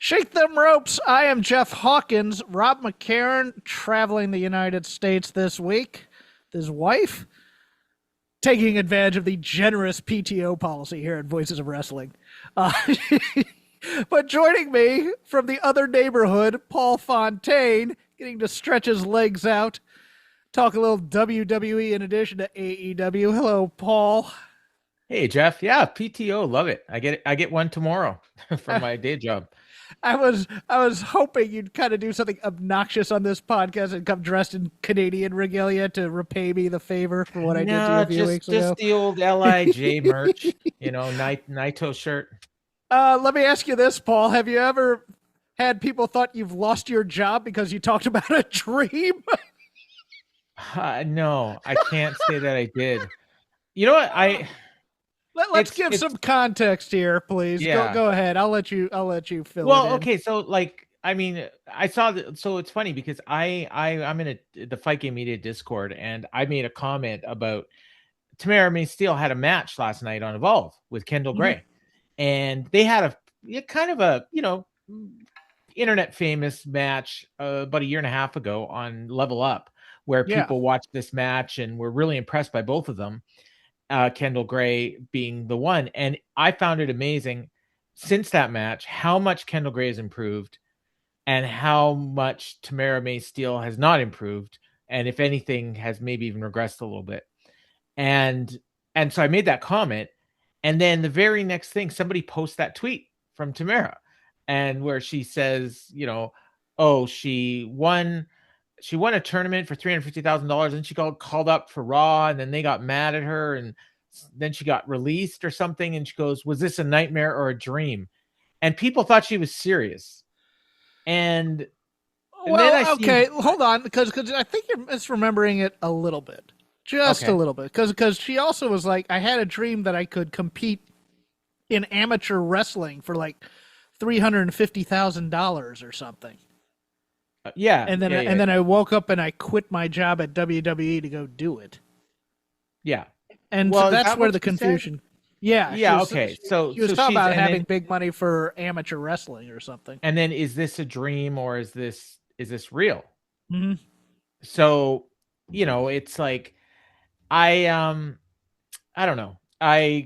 Shake them ropes. I am Jeff Hawkins. Rob McCarron traveling the United States this week. His wife taking advantage of the generous PTO policy here at Voices of Wrestling. Uh, but joining me from the other neighborhood, Paul Fontaine, getting to stretch his legs out, talk a little WWE in addition to AEW. Hello, Paul. Hey Jeff, yeah, PTO, love it. I get one tomorrow for my day job. I was hoping you'd kind of do something obnoxious on this podcast and come dressed in Canadian regalia to repay me the favor for what I did to you No, a few just weeks ago. just the old LIJ merch, Naito shirt. Let me ask you this, Paul. Have you ever had people thought you've lost your job because you talked about a dream? No, I can't say that I did. You know what? Let's give it's some context here, please. Go yeah. go ahead. I'll let you fill it Well, in. okay, so I mean, I saw that. So it's funny because I'm in the Fight Game Media Discord, and I made a comment about Tamara May Steele had a match last night on Evolve with Kendall Mhm. Gray, and they had kind of a internet famous match about a year and a half ago on Level Up, where Yeah. people watched this match and were really impressed by both of them. Kendall Gray being the one, and I found it amazing since that match how much Kendall Gray has improved and how much Tamara May Steele has not improved, and if anything has maybe even regressed a little bit. And so I made that comment, and then the very next thing, somebody posts that tweet from Tamara, and where she says, oh, she won a tournament for $350,000, and she got called up for Raw, and then they got mad at her, and then she got released or something, and she goes, was this a nightmare or a dream? And people thought she was serious. And then I Well, seen okay, hold on, because I think you're misremembering it a little bit, just a okay. little bit, because she also was like, I had a dream that I could compete in amateur wrestling for like $350,000 or something, Yeah, and then yeah, yeah, and then I woke up and I quit my job at WWE to go do it, yeah. and so Well, is that's that where what the she said? confusion. Yeah, Yeah, okay. So she was so talking she's about and having then big money for amateur wrestling or something. is this a dream or is this real? Hmm. So, it's like I don't know. Uh,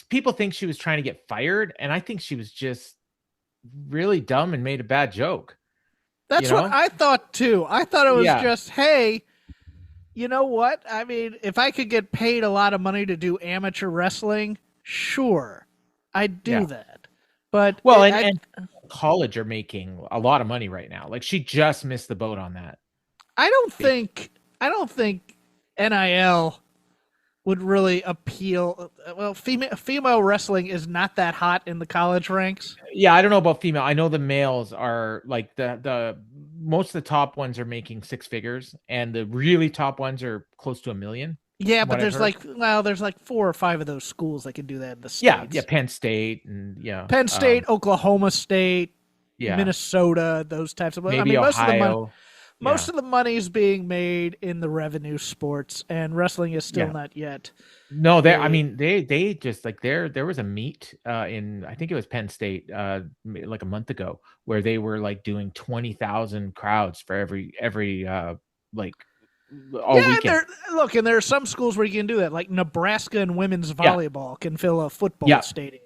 people think she was trying to get fired, and I think she was just really dumb and made a bad joke, you That's what know? I thought too. I thought it was Yeah. just, hey, you know what? I mean, if I could get paid a lot of money to do amateur wrestling, sure, I'd do Yeah. that. But Well, and college are making a lot of money right now. Like she just missed the boat on that. I don't think I don't think NIL would really appeal. Well, female wrestling is not that hot in the college ranks. Yeah, I don't know about female. I know the males are like the most of the top ones are making six figures, and the really top ones are close to 1 million, Yeah, from but what I've heard. there's like four or five of those schools that can do that in the Yeah, yeah, states. Penn State and Penn State, Oklahoma State, yeah, Minnesota, those types of. I maybe mean, Ohio. most Yeah, of the money's being made in the revenue sports, and wrestling is still yeah. not yet No, they. I a. mean, they just like there was a meet in I think it was Penn State like a month ago where they were like doing 20,000 crowds for every like all Yeah, weekend. and there are some schools where you can do that, like Nebraska and women's Yeah, volleyball can fill a football yeah. stadium,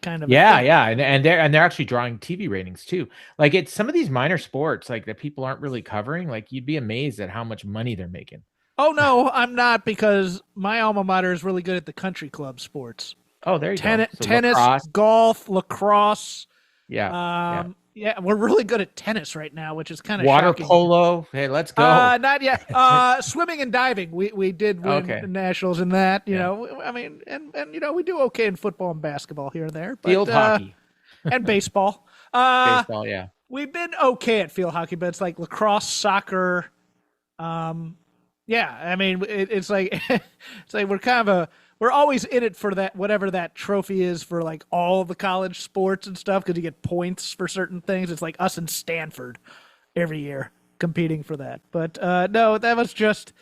kind of a Yeah, thing. yeah, and they're actually drawing TV ratings too. Like it's some of these minor sports like that people aren't really covering. Like you'd be amazed at how much money they're making. Oh no, I'm not, because my alma mater is really good at the country club sports: Oh, there you go. So tennis, lacrosse. golf, lacrosse. Yeah, yeah. Yeah, we're really good at tennis right now, which is kind of Water shocking. polo. Hey, let's go. Not yet. Swimming and diving. We did win Okay. nationals in that. Yeah. I mean, and we do okay in football and basketball here and there, but Field hockey. and baseball. Uh, Baseball, yeah. we've been okay at field hockey, but it's like lacrosse, soccer. Um, yeah, I mean, it's like it's like we're always in it for that, whatever that trophy is for, like all the college sports and stuff, because you get points for certain things. It's like us and Stanford every year competing for that. But no, that was just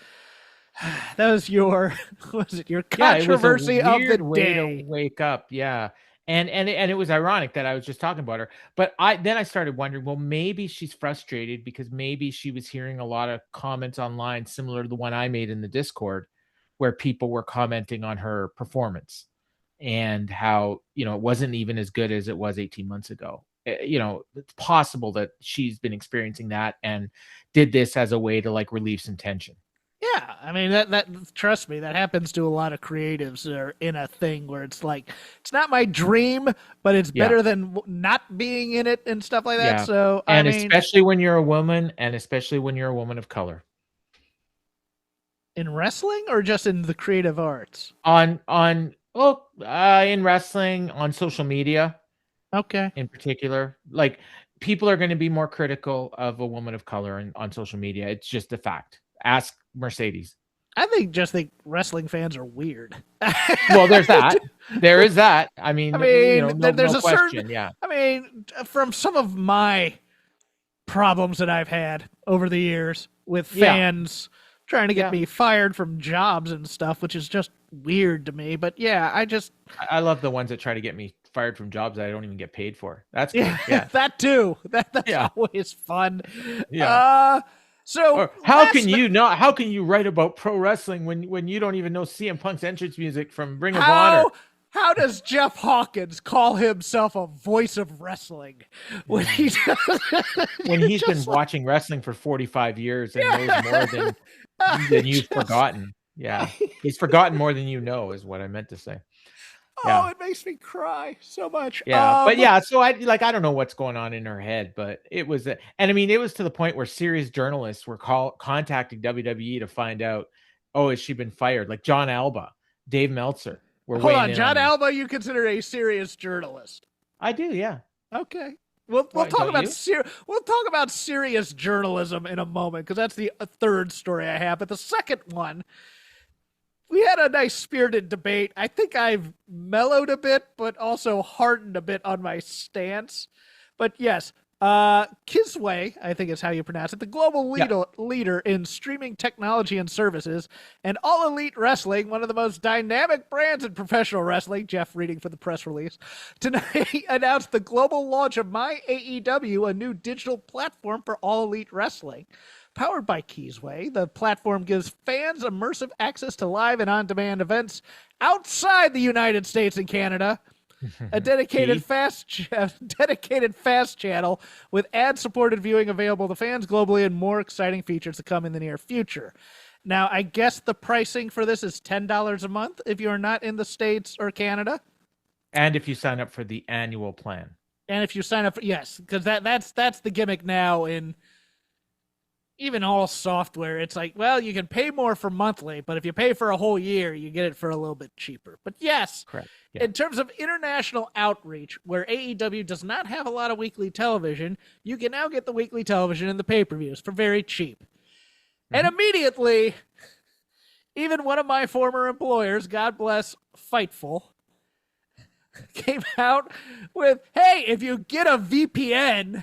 that was your was it your Yeah, it was a controversy of the weird way to day? wake up. Yeah. And it was ironic that I was just talking about her. But I started wondering, well, maybe she's frustrated because maybe she was hearing a lot of comments online similar to the one I made in the Discord, where people were commenting on her performance and how, it wasn't even as good as it was 18 months ago. It's possible that she's been experiencing that and did this as a way to like relieve some tension. Yeah, I mean that trust me, that happens to a lot of creatives that are in a thing where it's like it's not my dream, but it's better than not being in it and stuff like that. Yeah. So and especially when you're a woman, and especially when you're a woman of color. In wrestling or just in the creative arts? In wrestling, on social media. Okay. In particular, like people are going to be more critical of a woman of color on social media. It's just a fact. Ask Mercedes. I think wrestling fans are weird. Well, there's that. There is that. I mean, there's no a question. certain. Yeah. I mean, from some of my problems that I've had over the years with fans trying to get me fired from jobs and stuff, which is just weird to me. But yeah, I love the ones that try to get me fired from jobs that I don't even get paid for. That's good. Yeah. That too. That's always fun. Yeah. So how can you write about pro wrestling when you don't even know CM Punk's entrance music from Ring of Honor? How does Jeff Hawkins call himself a voice of wrestling when he's been watching wrestling for 45 years and knows more than you've forgotten? Yeah, he's forgotten more than you know, is what I meant to say. Oh, it makes me cry so much. Yeah, but yeah, so I don't know what's going on in her head, but it was, and I mean, it was to the point where serious journalists were contacting WWE to find out, has she been fired? Like John Alba, Dave Meltzer. Hold on, John Alba, you consider a serious journalist? I do, yeah. Okay. We'll talk about serious journalism in a moment, because that's the third story I have. But the second one, we had a nice spirited debate. I think I've mellowed a bit, but also hardened a bit on my stance. But yes, Kisway, I think is how you pronounce it, the global leader in streaming technology and services, and All Elite Wrestling, one of the most dynamic brands in professional wrestling, Jeff reading for the press release, tonight announced the global launch of MyAew, a new digital platform for All Elite Wrestling. Powered by Keysway, the platform gives fans immersive access to live and on-demand events outside the United States and Canada. A dedicated fast channel with ad-supported viewing available to fans globally, and more exciting features to come in the near future. Now, I guess the pricing for this is $10 a month if you're not in the States or Canada. And if you sign up for the annual plan. And if you sign up for, yes, because that's the gimmick now in even all software. It's like, well, you can pay more for monthly, but if you pay for a whole year, you get it for a little bit cheaper. But yes, correct. Yeah. In terms of international outreach, where AEW does not have a lot of weekly television, you can now get the weekly television and the pay-per-views for very cheap. Mm-hmm. And immediately, even one of my former employers, God bless Fightful, came out with, hey, if you get a VPN...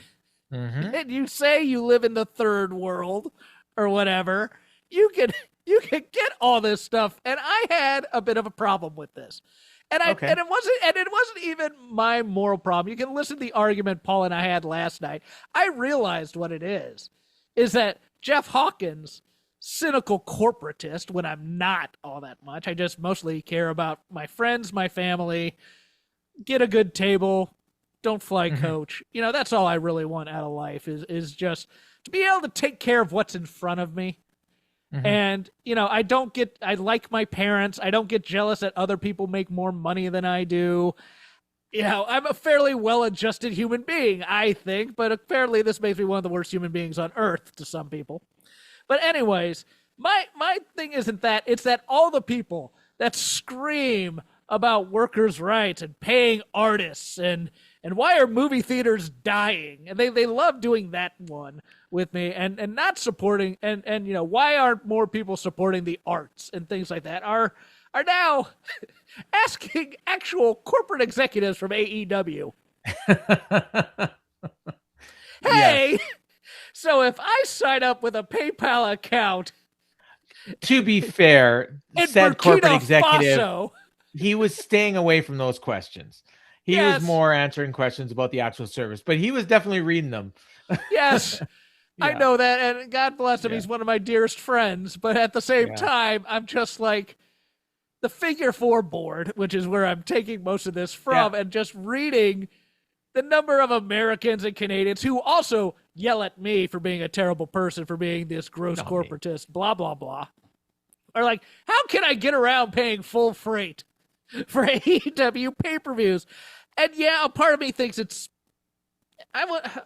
Mm-hmm. And you say you live in the third world or whatever, you can get all this stuff. And I had a bit of a problem with this. And it wasn't even my moral problem. You can listen to the argument Paul and I had last night. I realized what it is that Jeff Hawkins, cynical corporatist, when I'm not all that much. I just mostly care about my friends, my family, get a good table, don't fly coach. That's all I really want out of life is just to be able to take care of what's in front of me. Mm-hmm. And, I like my parents. I don't get jealous that other people make more money than I do. I'm a fairly well-adjusted human being, I think, but apparently this makes me one of the worst human beings on earth to some people. But anyways, my thing isn't that. It's that all the people that scream about workers' rights and paying artists and why are movie theaters dying? And they love doing that one with me and not supporting and why aren't more people supporting the arts and things like that are now asking actual corporate executives from AEW. Hey, so if I sign up with a PayPal account, to be fair, said corporate executive, Faso, he was staying away from those questions. He was more answering questions about the actual service, but he was definitely reading them. Yes. Yeah. I know that, and God bless him, he's one of my dearest friends, but at the same time, I'm just like, the Figure 4 board, which is where I'm taking most of this from, and just reading the number of Americans and Canadians who also yell at me for being a terrible person, for being this gross corporatist, blah, blah, blah, are like, how can I get around paying full freight for AEW pay-per-views? And yeah, a part of me thinks it's,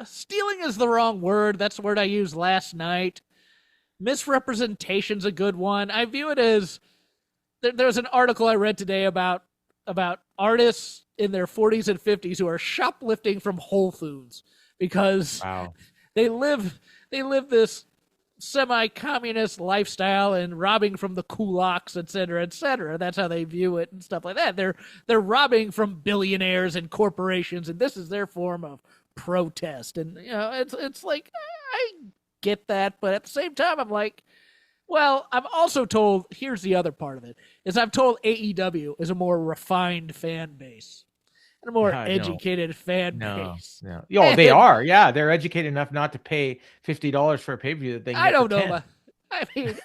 stealing is the wrong word. That's the word I used last night. Misrepresentation's a good one. I view it as, there's an article I read today about artists in their 40s and 50s who are shoplifting from Whole Foods because they live this semi-communist lifestyle and robbing from the kulaks, et cetera, et cetera. That's how they view it and stuff like that. They're robbing from billionaires and corporations, and this is their form of protest. And it's like, I get that, but at the same time, I'm like, well, I'm also told, here's the other part of it, is I'm told AEW is a more refined fan base and a more educated fan base. No. Oh, they are. Yeah, they're educated enough not to pay $50 for a pay-per-view that they can get. I don't know. I mean,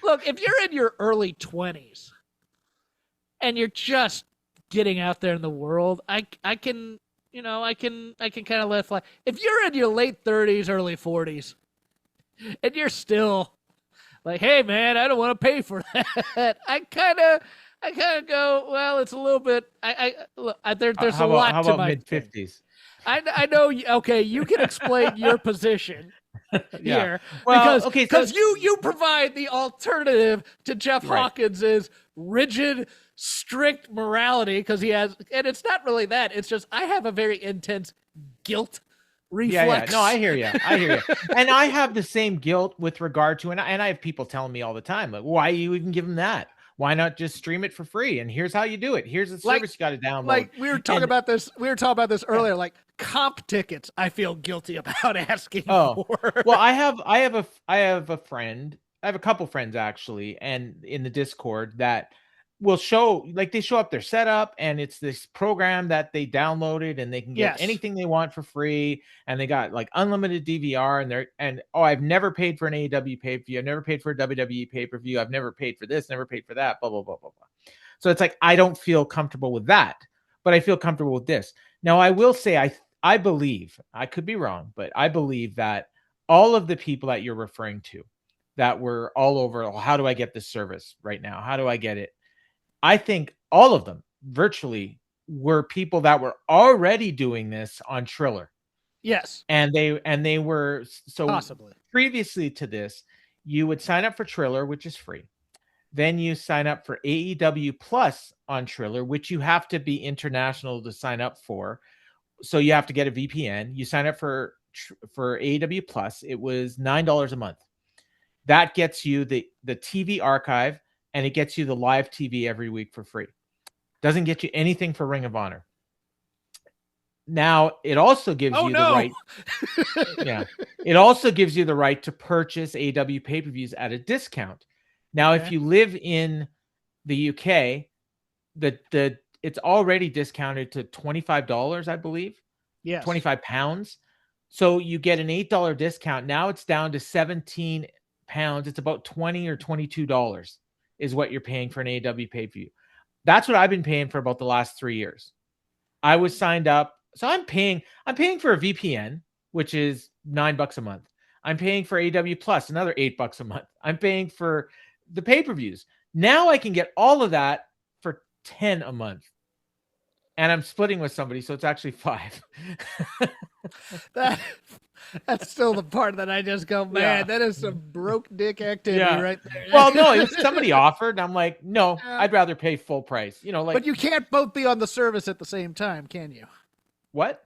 look, if you're in your early 20s and you're just getting out there in the world, I can kind of let it fly. If you're in your late 30s, early 40s, and you're still like, hey man, I don't want to pay for that, I kind of go, well, it's a little bit. There's a lot to my mid-50s. I know. Okay, you can explain your position here, well, because you provide the alternative to Jeff Hawkins's rigid, strict morality, because he has, and it's not really that. It's just I have a very intense guilt reflex. No, I hear you. And I have the same guilt with regard to, and I have people telling me all the time, like, why you even give them that? Why not just stream it for free? And here's how you do it. Here's the service you got to download. Like we were talking about this earlier. Like comp tickets, I feel guilty about asking for. Well, I have a friend. I have a couple friends actually, and in the Discord that will show, like, they show up their setup, and it's this program that they downloaded, and they can get anything they want for free, and they got like unlimited DVR, and I've never paid for an AEW pay-per-view, I've never paid for a WWE pay-per-view, I've never paid for this, never paid for that, blah blah blah blah blah. So it's like, I don't feel comfortable with that, but I feel comfortable with this. Now I will say, I believe, I could be wrong, but I believe that all of the people that you're referring to that were all over, how do I get this service right now, how do I get it, I think all of them virtually were people that were already doing this on Triller. Yes. And they were, so possibly previously to this, you would sign up for Triller, which is free. Then you sign up for AEW Plus on Triller, which you have to be international to sign up for. So you have to get a VPN. You sign up for AEW Plus. It was $9 a month. That gets you the TV archive, and it gets you the live TV every week for free. Doesn't get you anything for Ring of Honor. Now, it also gives you the right. It also gives you the right to purchase AEW pay-per-views at a discount. Now, if you live in the UK, it's already discounted to $25, I believe. Yes. £25. So you get an $8 discount. Now it's down to £17. It's about $20 or $22 is what you're paying for an AEW pay-per-view. That's what I've been paying for about the last 3 years. I was signed up. So I'm paying for a VPN, which is $9 a month. I'm paying for AEW Plus, another $8 a month. I'm paying for the pay-per-views. Now I can get all of that for $10 a month. And I'm splitting with somebody, so it's actually $5. That's still the part that I just go, man, that is some broke dick activity right there. Well, no, if somebody offered, and I'm like, no, I'd rather pay full price. But you can't both be on the service at the same time, can you? What?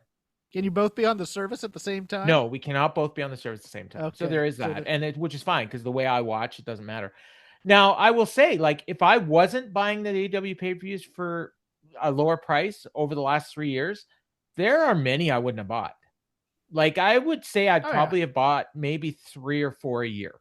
Can you both be on the service at the same time? No, we cannot both be on the service at the same time. Okay. So there is that, which is fine, because the way I watch, it doesn't matter. Now, I will say, like, if I wasn't buying the AEW pay-per-views for a lower price over the last 3 years, there are many I wouldn't have bought. Like, I would say I'd probably have bought maybe 3 or 4 a year.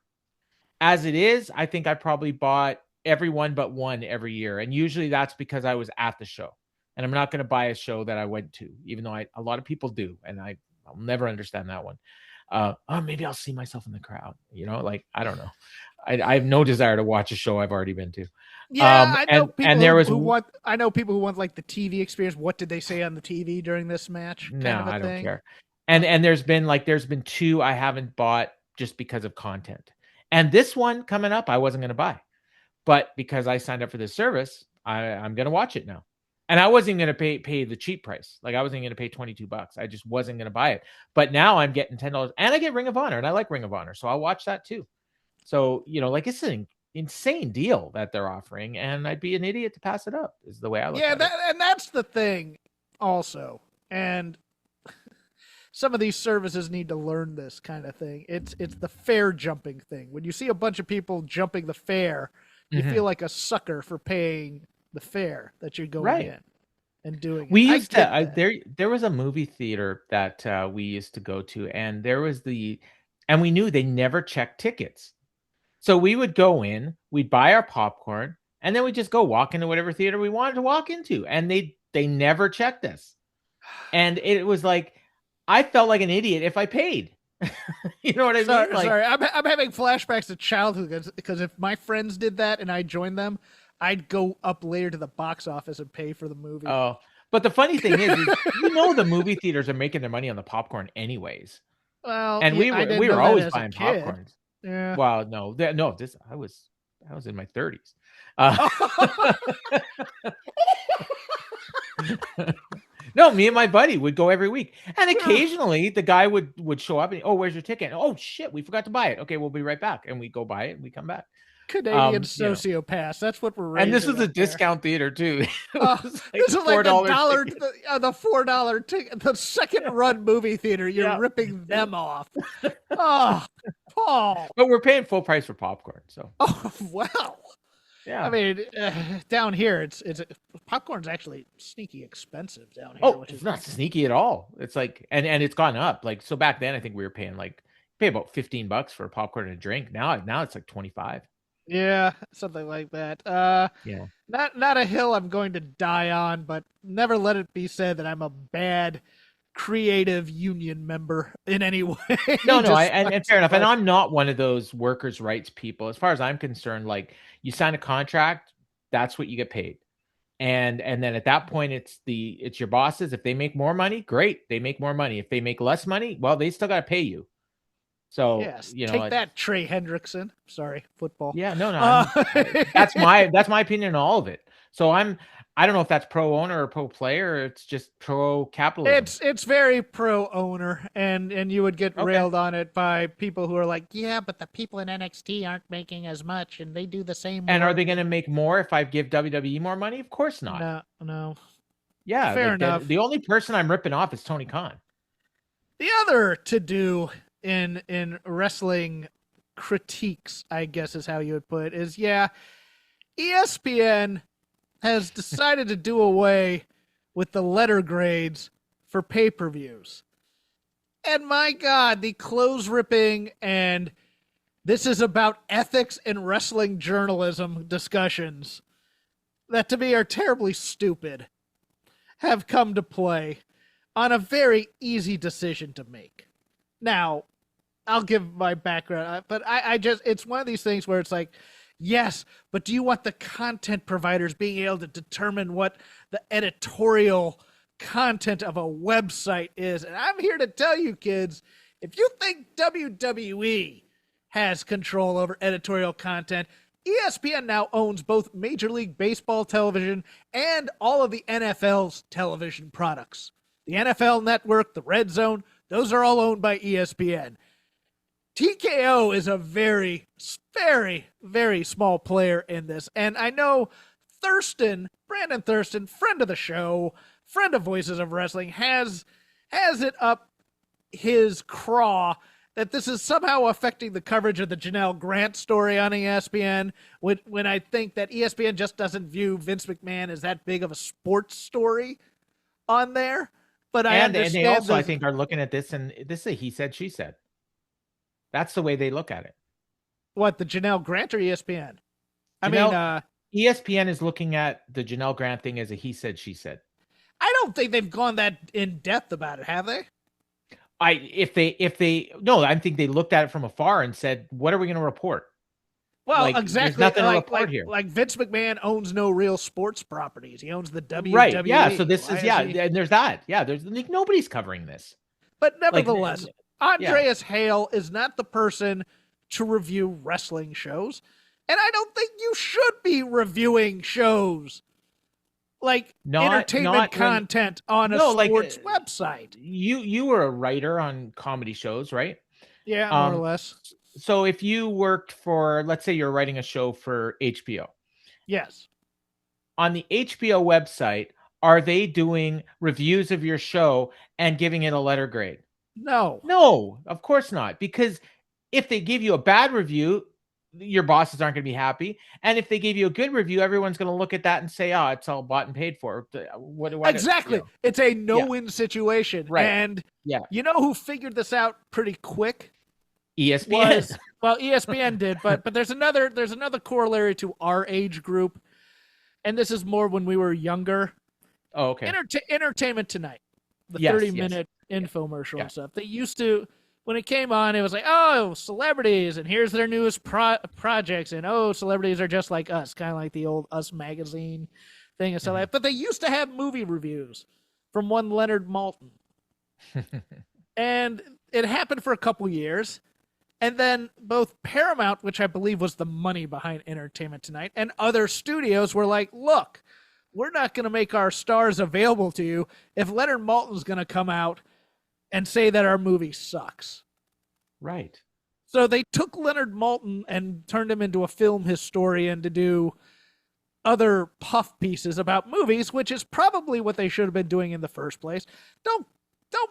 As it is, I think I probably bought every one but one every year. And usually that's because I was at the show. and I'm not going to buy a show that I went to, even though a lot of people do, and I'll never understand that one. Oh, maybe I'll see myself in the crowd. Like, I don't know. I have no desire to watch a show I've already been to. Yeah, I know people there was who want. I know people who want like the TV experience. What did they say on the TV during this match? no, Kind of a I don't thing. care. And there's been two I haven't bought just because of content. And this one coming up, I wasn't going to buy, but because I signed up for this service, I'm going to watch it now. And I wasn't going to pay the cheap price. Like, I wasn't going to pay $22. I just wasn't going to buy it. But now I'm getting $10, and I get Ring of Honor, and I like Ring of Honor, so I'll watch that too. So, like, it's an insane deal that they're offering, and I'd be an idiot to pass it up, is the way I look at it. And that's the thing also. And some of these services need to learn this kind of thing. It's the fare jumping thing. When you see a bunch of people jumping the fare, you feel like a sucker for paying the fare that you're going in and doing. We used to there was a movie theater that we used to go to, and and we knew they never checked tickets. So we would go in, we'd buy our popcorn, and then we'd just go walk into whatever theater we wanted to walk into, and they never checked us. And it was like, I felt like an idiot if I paid. You know what I mean? Sorry, I'm having flashbacks to childhood because if my friends did that and I joined them, I'd go up later to the box office and pay for the movie. Oh, but the funny thing is the movie theaters are making their money on the popcorn anyways. Well, and we were always buying popcorns. Yeah. Well, no, I was in my 30s. No, me and my buddy would go every week, and occasionally the guy would show up and, oh, where's your ticket? Oh shit, we forgot to buy it. Okay, we'll be right back, and we go buy it and we come back. Canadian sociopaths. That's what we're. And this was a discount theater too. This is like the $4 ticket, the second run movie theater. You're ripping them off. Oh, Paul. But we're paying full price for popcorn. So. Oh well. Yeah. I mean, down here, it's popcorn's actually sneaky expensive down here. Oh, it's not sneaky at all. It's like, and it's gone up. Like, so back then, I think we were paying pay about $15 for a popcorn and a drink. Now it's like 25. Yeah, something like that. Yeah. Not a hill I'm going to die on, but never let it be said that I'm a bad creative union member in any way. No, and fair enough. And I'm not one of those workers' rights people. As far as I'm concerned, like, you sign a contract, that's what you get paid. And then at that point, it's your bosses. If they make more money, great. They make more money. If they make less money, well, they still got to pay you. So, yes, take that, Trey Hendrickson. Sorry, football. Yeah, no. That's my opinion on all of it. So I don't know if that's pro owner or pro player, or it's just pro capitalism. It's very pro owner, and you would get railed on it by people who are like, yeah, but the people in NXT aren't making as much, and they do the same. And are they going to make more if I give WWE more money? Of course not. No. Yeah, fair enough. The only person I'm ripping off is Tony Khan. The other to do in wrestling critiques, I guess is how you would put it, is ESPN has decided to do away with the letter grades for pay-per-views. And my God, the clothes ripping and this is about ethics in wrestling journalism discussions that to me are terribly stupid have come to play on a very easy decision to make. Now, I'll give my background, but I just, it's one of these things where it's like, yes, but do you want the content providers being able to determine what the editorial content of a website is? And I'm here to tell you, kids, if you think WWE has control over editorial content, ESPN now owns both Major League Baseball television and all of the NFL's television products. The NFL Network, the Red Zone, those are all owned by ESPN. TKO is a very, very, very small player in this. And I know Brandon Thurston, friend of the show, friend of Voices of Wrestling, has it up his craw that this is somehow affecting the coverage of the Janelle Grant story on ESPN, when I think that ESPN just doesn't view Vince McMahon as that big of a sports story on there. But and they also, I think, are looking at this, and this is a he said, she said. That's the way they look at it. What, the Janelle Grant or ESPN? ESPN is looking at the Janelle Grant thing as a he said, she said. don't think they've gone that in depth about it, have they? I think they looked at it from afar and said, "What are we going to report?" Well, Like, there's exactly. nothing to report here. Like Vince McMahon owns no real sports properties. He owns the WWE. Right. Yeah. So this Why is, is he... and there's that. Yeah. There's like, nobody's covering this. But Like, nevertheless, yeah. Andreas Hale is not the person to review wrestling shows. And I don't think you should be reviewing shows like entertainment content on a sports website. You were a writer on comedy shows, right? Yeah, more or less. So if you worked for, let's say you're writing a show for HBO. Yes. On the HBO website, are they doing reviews of your show and giving it a letter grade? No, of course not. Because if they give you a bad review, your bosses aren't going to be happy. And if they give you a good review, everyone's going to look at that and say, "Oh, it's all bought and paid for." Exactly. It's a no-win situation. Right. And you know who figured this out pretty quick? ESPN. ESPN did, but there's another corollary to our age group, and this is more when we were younger. Oh, okay. Entertainment Tonight, the 30-minute infomercial and stuff. They used to, when it came on, it was like, oh, celebrities, and here's their newest projects, and oh, celebrities are just like us, kind of like the old Us magazine thing and stuff like that. But they used to have movie reviews from one Leonard Maltin, and it happened for a couple years. And then both Paramount, which I believe was the money behind Entertainment Tonight, and other studios were like, look, we're not going to make our stars available to you if Leonard Maltin's going to come out and say that our movie sucks. Right. So they took Leonard Maltin and turned him into a film historian to do other puff pieces about movies, which is probably what they should have been doing in the first place. Don't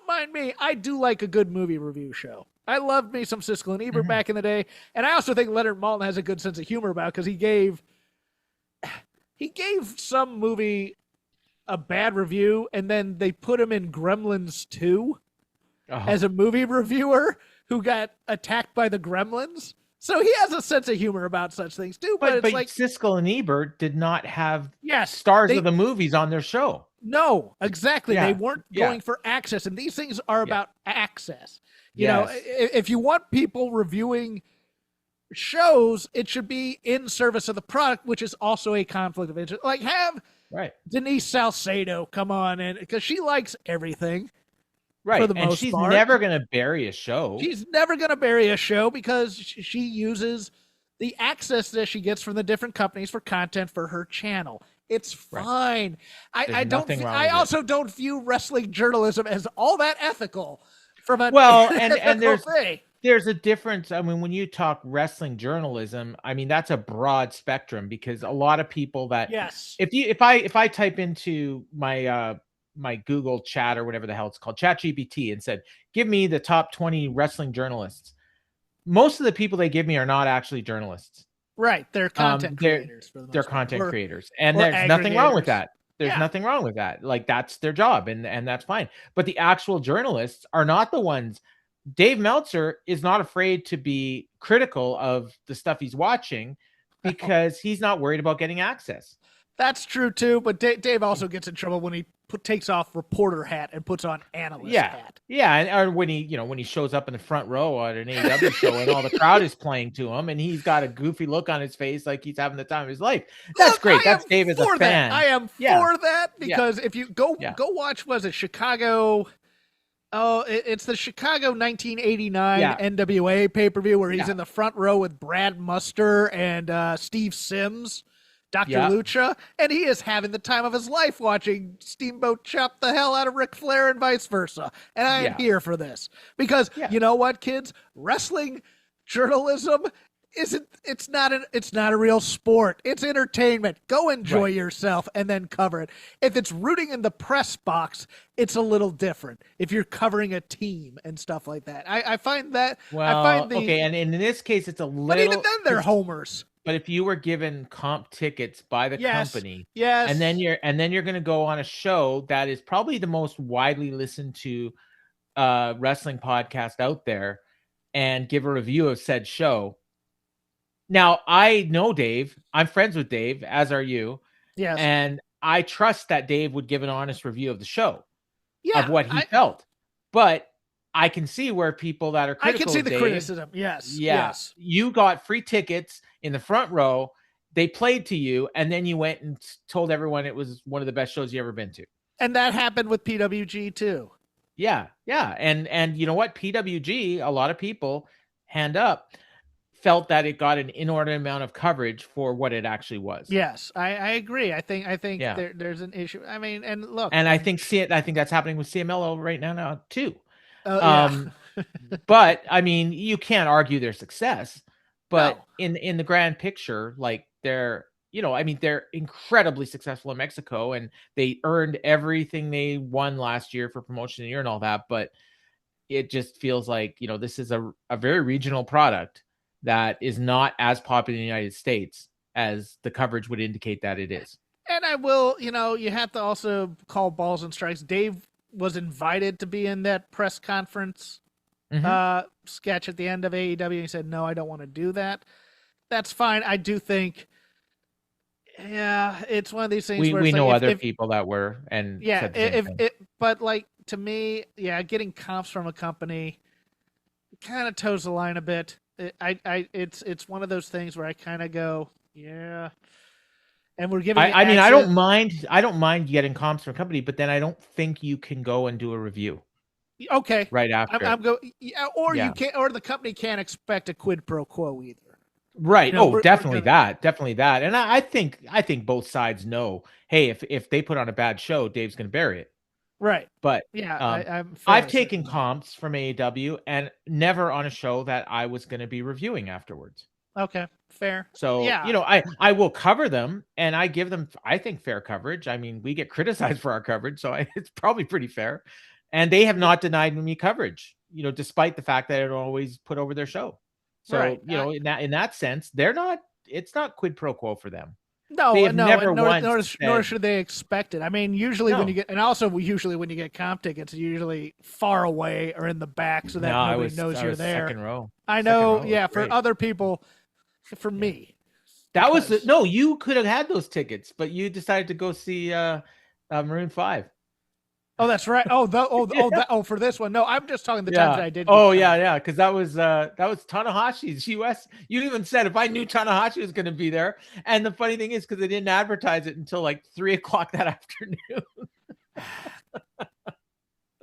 mind me. I do like a good movie review show. I loved me some Siskel and Ebert back in the day. And I also think Leonard Maltin has a good sense of humor about it, because he gave some movie a bad review, and then they put him in Gremlins 2 as a movie reviewer who got attacked by the Gremlins. So he has a sense of humor about such things too. But it's like Siskel and Ebert did not have stars of the movies on their show. No, exactly. They weren't going for access, and these things are about access. You know, if you want people reviewing shows, it should be in service of the product, which is also a conflict of interest. Like, have Denise Salcedo come on, and because she likes everything, for the most she's part. Never going to bury a show. She's never going to bury a show because she uses the access that she gets from the different companies for content for her channel. It's fine. I also don't view wrestling journalism as all that ethical. And there's a difference. I mean, when you talk wrestling journalism, I mean, that's a broad spectrum, because a lot of people that if I type into my my Google chat or whatever the hell it's called, ChatGPT, and said, give me the top 20 wrestling journalists, most of the people they give me are not actually journalists. Right. They're content creators. They're content creators. And there's nothing wrong with that. There's nothing wrong with that. Like, that's their job, and that's fine. But the actual journalists are not the ones. Dave Meltzer is not afraid to be critical of the stuff he's watching, because he's not worried about getting access. That's true too, but Dave also gets in trouble when he takes off reporter hat and puts on analyst hat. Yeah, or when he shows up in the front row at an AEW show and all the crowd is playing to him, and he's got a goofy look on his face like he's having the time of his life. That's great. That's Dave as a fan. I am for that, because if you go watch, was it Chicago? Oh, it's the Chicago 1989 NWA pay-per-view where he's in the front row with Brad Muster and Steve Sims. Dr. Lucha, and he is having the time of his life watching Steamboat chop the hell out of Ric Flair and vice versa. And I am here for this, because you know what, kids? Wrestling journalism it's not a real sport. It's entertainment. Go enjoy yourself and then cover it. If it's rooting in the press box, it's a little different. If you're covering a team and stuff like that, I find that. Okay, and in this case, it's a little. But even then, they're homers. But if you were given comp tickets by the company, and then you're going to go on a show that is probably the most widely listened to wrestling podcast out there, and give a review of said show. Now, I know Dave. I'm friends with Dave, as are you. Yes. And I trust that Dave would give an honest review of the show, Yeah, of what he felt. But I can see where people that are I can critical see of the Dave, criticism. Yes, yes. you got free tickets in the front row. They played to you, and then you went and told everyone it was one of the best shows you ever been to. And that happened with PWG too. Yeah. And you know what? PWG, a lot of people, hand up, felt that it got an inordinate amount of coverage for what it actually was. Yes, I agree. I think Yeah. there's an issue. I mean, and look, And I think that's happening with CMLL right now too. yeah. But I mean, you can't argue their success. But No. in the grand picture, like they're incredibly successful in Mexico, and they earned everything they won last year for promotion of the year and all that. But it just feels like, this is a very regional product that is not as popular in the United States as the coverage would indicate that it is. And I will, you have to also call balls and strikes. Dave was invited to be in that press conference sketch at the end of AEW. He said, no, I don't want to do that. That's fine. I do think, it's one of these things where we know like, other people that were, and said the same thing. But like, to me, getting comps from a company kind of toes the line a bit. It's one of those things where I kind of go, yeah. And we're giving. I mean, I don't mind getting comps from a company, but then I don't think you can go and do a review. Okay. Right after. I'm going. Yeah, you can't, or the company can't expect a quid pro quo either. Right. Definitely that. And I think both sides know, hey, if they put on a bad show, Dave's going to bury it. Right. But yeah, I've taken comps from AEW and never on a show that I was going to be reviewing afterwards. Okay, fair. So, I will cover them, and I give them, I think, fair coverage. I mean, we get criticized for our coverage, so it's probably pretty fair. And they have not denied me coverage, despite the fact that I don't always put over their show. So, right. In that sense, it's not quid pro quo for them. No, they have never nor should they expect it. I mean, usually when you get, and also usually when you get comp tickets, usually far away or in the back, so that nobody knows you're there. Second row. I know. Yeah, for other people, for me, that was you could have had those tickets, but you decided to go see Maroon 5. Oh, that's right. For this one. No, I'm just talking the times that I did. Because that was Tanahashi's US. You even said if I knew Tanahashi was going to be there. And the funny thing is, because they didn't advertise it until like 3:00 that afternoon.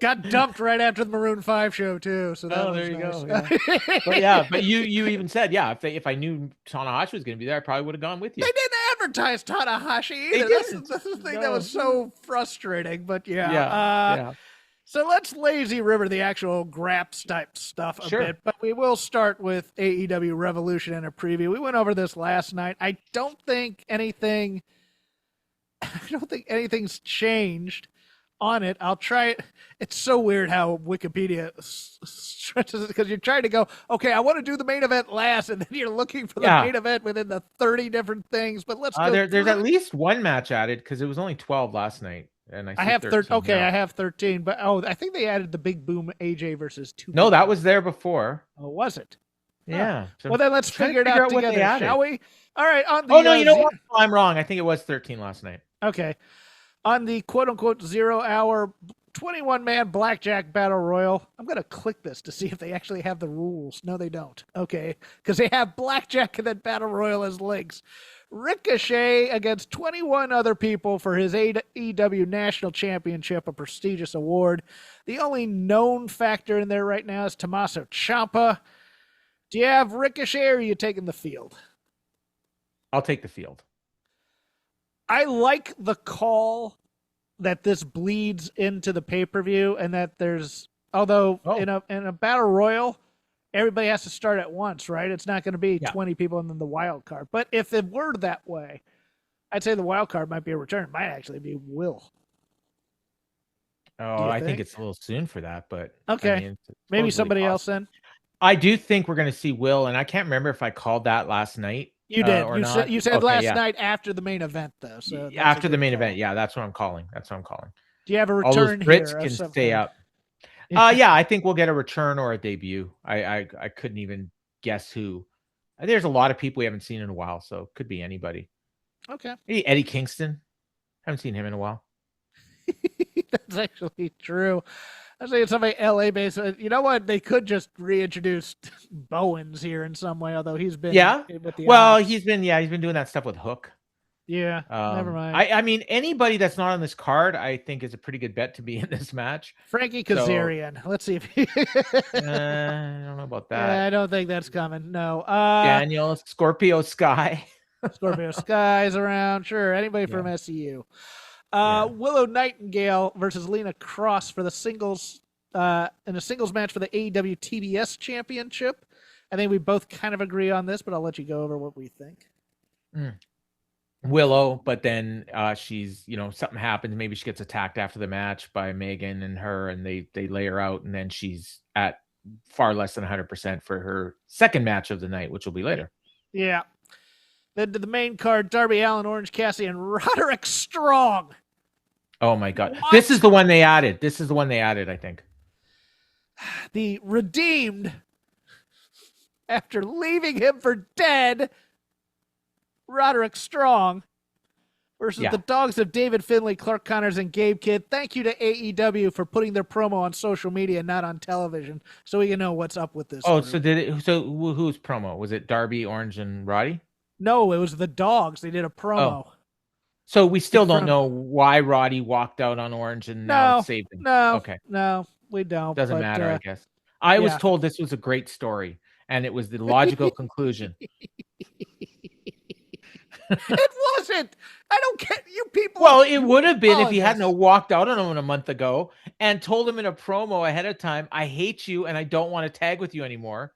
Got dumped right after the Maroon 5 show too. So there you nice. Go. Yeah. but you even said, if I knew Tanahashi was going to be there, I probably would have gone with you. They didn't advertise Tanahashi either. This is the thing that was so frustrating. But so let's lazy river the actual Graps type stuff a bit. But we will start with AEW Revolution and a preview. We went over this last night. I don't think anything's changed on it. I'll try it. It's so weird how Wikipedia stretches it, because you're trying to go, okay, I want to do the main event last, and then you're looking for the main event within the 30 different things. But let's go. There's at least one match added, because it was only 12 last night, and I have 13. Okay, I have 13, but I think they added the Big Boom AJ versus 2. No, that was there before. Oh, was it? Yeah. So well, then let's figure it out together, shall we? All right. You know what? I'm wrong. I think it was 13 last night. Okay. On the quote-unquote 0-hour 21-man blackjack battle royal, I'm going to click this to see if they actually have the rules. No, they don't. Okay, because they have blackjack and then battle royal as links. Ricochet against 21 other people for his AEW National Championship, a prestigious award. The only known factor in there right now is Tommaso Ciampa. Do you have Ricochet, or are you taking the field? I'll take the field. I like the call that this bleeds into the pay-per-view, and that there's, in a battle royal, everybody has to start at once, right? It's not going to be 20 people and then the wild card. But if it were that way, I'd say the wild card might be a return. It might actually be Will. Oh, I think it's a little soon for that, but okay, I mean, maybe somebody else then. I do think we're going to see Will, and I can't remember if I called that last night. You did. You said last night after the main event, though. So after the main event, that's what I'm calling. Do you have a return? All those Brits can stay up. I think we'll get a return or a debut. I couldn't even guess who. There's a lot of people we haven't seen in a while, so it could be anybody. Okay. Maybe Eddie Kingston. Haven't seen him in a while. That's actually true. I was thinking somebody LA based. You know what? They could just reintroduce Bowens here in some way, although he's been Yeah. with the Well, Ops. he's been doing that stuff with Hook. Yeah, never mind. I mean, anybody that's not on this card, I think is a pretty good bet to be in this match. Frankie So, Kazarian. Let's see if he. I don't know about Yeah, that. I don't think that's coming. No. Daniel, Scorpio Sky. Scorpio Sky's around. Sure, anybody Yeah. from SEU. Yeah. Willow Nightingale versus Lena Cross for the singles in a singles match for the AEW TBS Championship. I think we both kind of agree on this, but I'll let you go over what we think. Willow, but then she's, something happens. Maybe she gets attacked after the match by Megan and her, and they lay her out, and then she's at far less than 100% for her second match of the night, which will be later. Yeah. Then to the main card, Darby Allin, Orange Cassidy, and Roderick Strong. Oh my God. What? This is the one they added. I think. The redeemed after leaving him for dead, Roderick Strong versus the dogs of David Finlay, Clark Connors, and Gabe Kidd. Thank you to AEW for putting their promo on social media, not on television, so we can know what's up with this. Oh, group. so whose promo? Was it Darby, Orange, and Roddy? No, it was the dogs. They did a promo. Oh. So we still don't know why Roddy walked out on Orange and now saved him. No, okay, no, we don't. Doesn't matter, I guess. I was told this was a great story, and it was the logical conclusion. It wasn't. I don't get you people. Well, it would have been if he hadn't walked out on him a month ago and told him in a promo ahead of time, "I hate you and I don't want to tag with you anymore."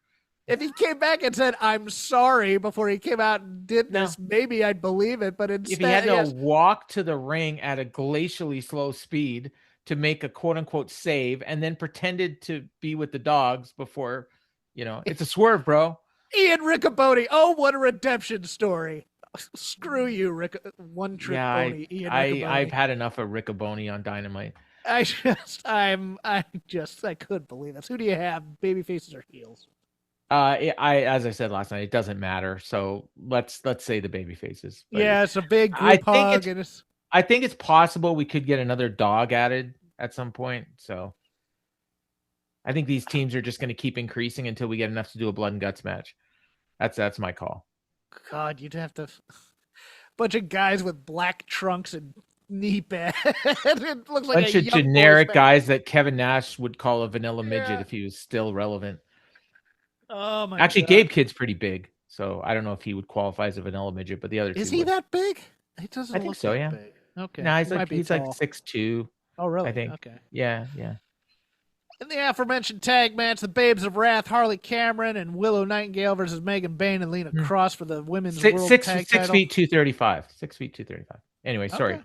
If he came back and said, "I'm sorry," before he came out and did this, maybe I'd believe it. But instead, if he had to walk to the ring at a glacially slow speed to make a quote unquote save and then pretended to be with the dogs before, it's a swerve, bro. Ian Riccaboni. Oh, what a redemption story. Screw you, Rick. One trick pony. Ian Riccaboni. I've had enough of Riccaboni on Dynamite. I couldn't believe this. Who do you have? Baby faces or heels? As I said last night, it doesn't matter. So let's say the baby faces. Yeah, it's a big group hug. I think it's possible we could get another dog added at some point. So I think these teams are just going to keep increasing until we get enough to do a blood and guts match. That's my call. God, you'd have to bunch of guys with black trunks and knee pads. It looks like bunch of generic guys that Kevin Nash would call a vanilla midget if he was still relevant. Oh my! Actually, Gabe Kidd's pretty big, so I don't know if he would qualify as a vanilla midget, but the other two is he would. That big? He doesn't. I think so. Yeah. Big. Okay. No, he's like 6'2". Oh really? I think. Okay. Yeah. In the aforementioned tag match, the Babes of Wrath, Harley Cameron and Willow Nightingale versus Megan Bayne and Lena Cross for the women's world tag title. 6 feet 235. 6 feet 235. Anyway, sorry.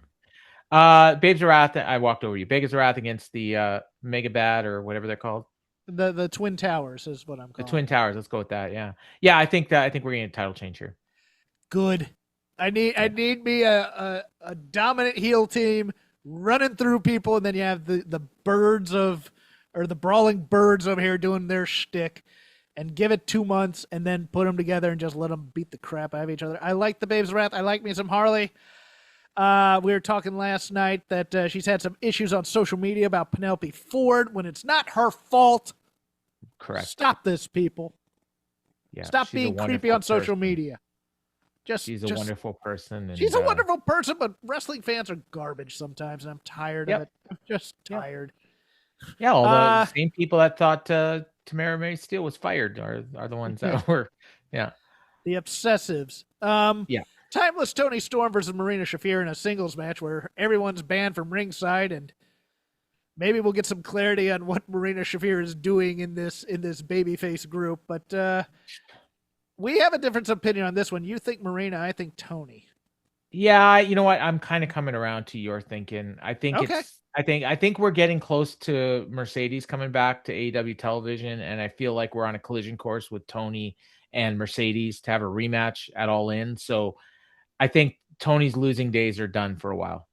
Babes of Wrath. I walked over you. Babes of Wrath against the Mega Bad or whatever they're called. The Twin Towers is what I'm calling. The Twin Towers. Let's go with that. Yeah. I think we're getting a title change here. Good. I need me a dominant heel team running through people, and then you have the birds or the brawling birds over here doing their shtick, and give it 2 months, and then put them together and just let them beat the crap out of each other. I like the Babes of Wrath. I like me some Harley. We were talking last night that she's had some issues on social media about Penelope Ford when it's not her fault. Correct. Stop this, people. Yeah. Stop being creepy on social media. She's a wonderful person. And, she's a wonderful person, but wrestling fans are garbage sometimes, and I'm tired of it. I'm just tired. Yeah, all the same people that thought Tamara May Steele was fired are the ones that were, the obsessives. Timeless Tony Storm versus Marina Shafir in a singles match where everyone's banned from ringside, and maybe we'll get some clarity on what Marina Shafir is doing in this babyface group. But we have a difference of opinion on this one. You think Marina, I think Tony. Yeah, you know what? I'm kind of coming around to your thinking. I think I think we're getting close to Mercedes coming back to AEW television, and I feel like we're on a collision course with Tony and Mercedes to have a rematch at All In. So I think Tony's losing days are done for a while,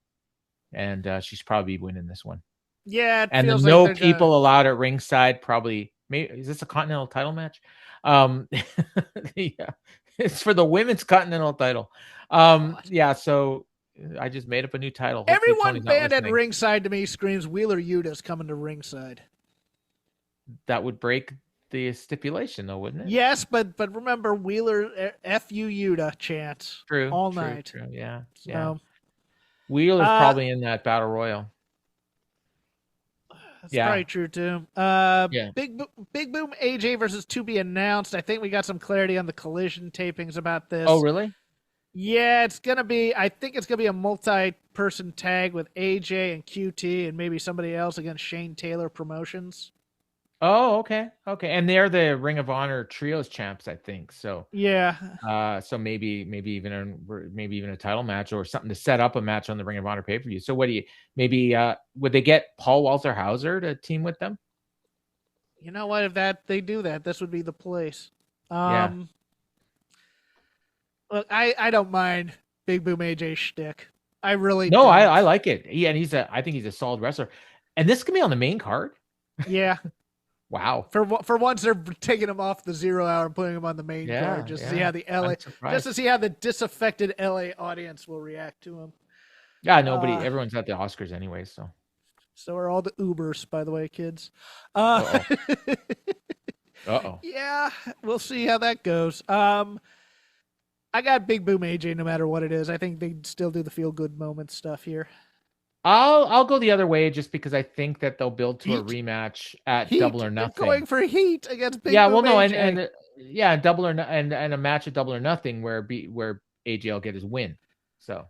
and she's probably winning this one. Yeah, and the no people allowed at ringside. Probably, maybe is this a Continental title match? Yeah, it's for the women's Continental title. Yeah, so I just made up a new title. Hopefully Everyone Tony's not banned at listening. ringside to me screams Wheeler Yuta's coming to ringside. That would break the stipulation, though, wouldn't it? Yes, but remember Wheeler F.U. Yuta chants all night. True. Yeah, So, yeah. Wheeler's probably in that battle royal. That's probably true too. Yeah. Big Boom AJ versus to be announced. I think we got some clarity on the Collision tapings about this. Oh, really? Yeah, it's gonna be. I think it's gonna be a multi-person tag with AJ and QT and maybe somebody else against Shane Taylor Promotions. Oh, okay. And they're the Ring of Honor Trios champs, I think. So yeah. So maybe even a title match or something to set up a match on the Ring of Honor pay-per-view. So what do you maybe would they get Paul Walter Hauser to team with them? You know what? If they do that, this would be the place. Yeah. Look, I don't mind Big Boom AJ shtick. I really no, don't. I like it. Yeah, and I think he's a solid wrestler. And this can be on the main card. Yeah. Wow. For once, they're taking him off the 0 hour and putting him on the main card just to see how the disaffected LA audience will react to him. Yeah, everyone's at the Oscars anyway, so. So are all the Ubers, by the way, kids. Uh-oh. Yeah, we'll see how that goes. I got Big Boom AJ no matter what it is. I think they still do the feel good moment stuff here. I'll go the other way just because I think that they'll build to a rematch at Double or Nothing. They're going for Heat against Big Boom AJ. Double or and a match at Double or Nothing where AJ will get his win. So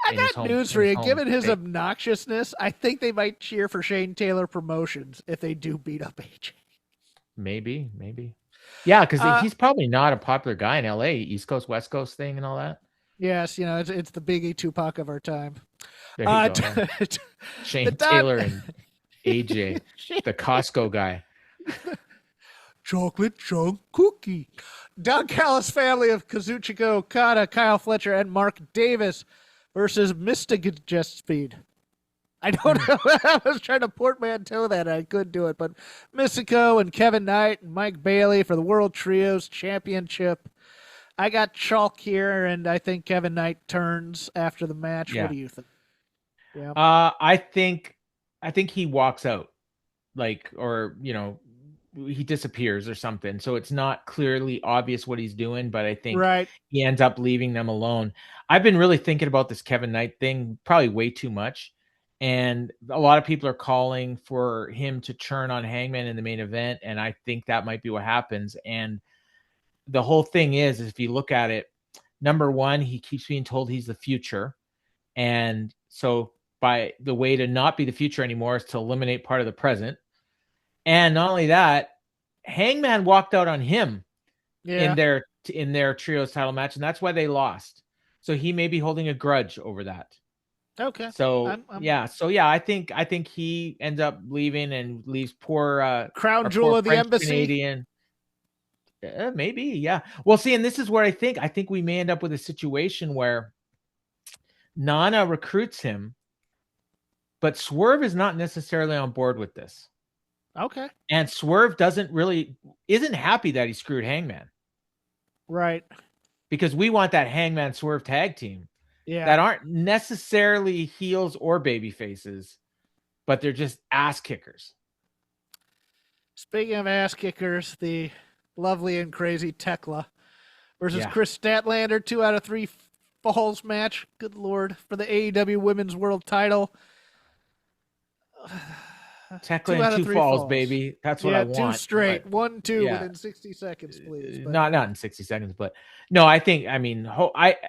I got news for you. Given his obnoxiousness, I think they might cheer for Shane Taylor Promotions if they do beat up AJ. Maybe. Yeah, because he's probably not a popular guy in LA, East Coast, West Coast thing and all that. Yes, it's the Biggie Tupac of our time. There you go. Shane Taylor and AJ, the Costco guy. Chocolate chunk cookie. Doug Callis family of Kazuchika Okada, Kyle Fletcher, and Mark Davis versus Mystic Just Speed. I don't know. I was trying to portmanteau that. I couldn't do it. But Mystico and Kevin Knight and Mike Bailey for the World Trios Championship. I got chalk here, and I think Kevin Knight turns after the match. Yeah. What do you think? Yeah. I think he walks out, he disappears or something. So it's not clearly obvious what he's doing, but I think he ends up leaving them alone. I've been really thinking about this Kevin Knight thing, probably way too much. And a lot of people are calling for him to turn on Hangman in the main event. And I think that might be what happens. And the whole thing is if you look at it, number one, he keeps being told he's the future. And so by the way to not be the future anymore is to eliminate part of the present. And not only that, Hangman walked out on him in their trios title match, and that's why they lost. So he may be holding a grudge over that. Okay. So I think he ends up leaving and leaves poor crown jewel of the French embassy. Canadian. Maybe, yeah. Well, see, and this is where I think we may end up with a situation where Nana recruits him, but Swerve is not necessarily on board with this. Okay. And Swerve isn't happy that he screwed Hangman. Right. Because we want that Hangman Swerve tag team. Yeah. That aren't necessarily heels or baby faces, but they're just ass kickers. Speaking of ass kickers, the lovely and crazy Tekla versus Chris Statlander, 2 out of 3 falls match. Good Lord. For the AEW Women's World title. Tekla and 2 falls, baby. That's what I want. 2 straight. 1, 2 within 60 seconds, please. But... Not in 60 seconds, but no,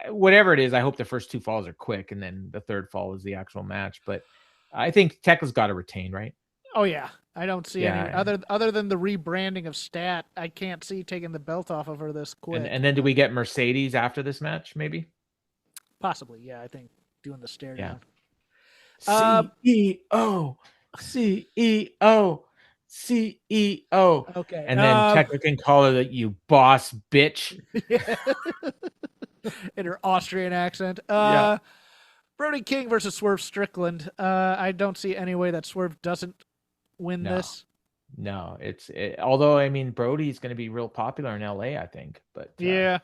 whatever it is, I hope the first 2 falls are quick and then the third fall is the actual match. But I think Tekla's got to retain, right? Oh, yeah. I don't see any other than the rebranding of Stat. I can't see taking the belt off of her this quick. And then do we get Mercedes after this match, maybe? Possibly, yeah. I think doing the stare down. CEO. Okay. And then Tekla can call her that you boss bitch. In her Austrian accent. Brody King versus Swerve Strickland. I don't see any way that Swerve doesn't win this. No, although Brody's going to be real popular in LA, I think. But yeah.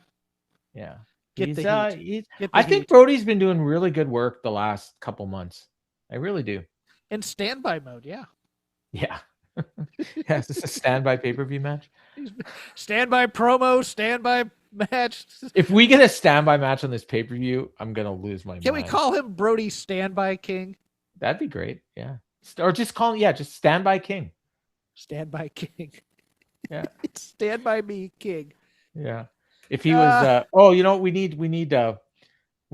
Get the He's heat. he's Get the I think heat. Brody's been doing really good work the last couple months. I really do. In standby mode, yeah. Yeah. Yeah, is this a standby pay-per-view match? Standby promo, standby match. If we get a standby match on this pay-per-view, I'm gonna lose my Can we mind. call him Brody Standby King? That'd be great. Yeah. Or just call him, just standby King. Standby King. Yeah. Standby me King. Yeah. If he was we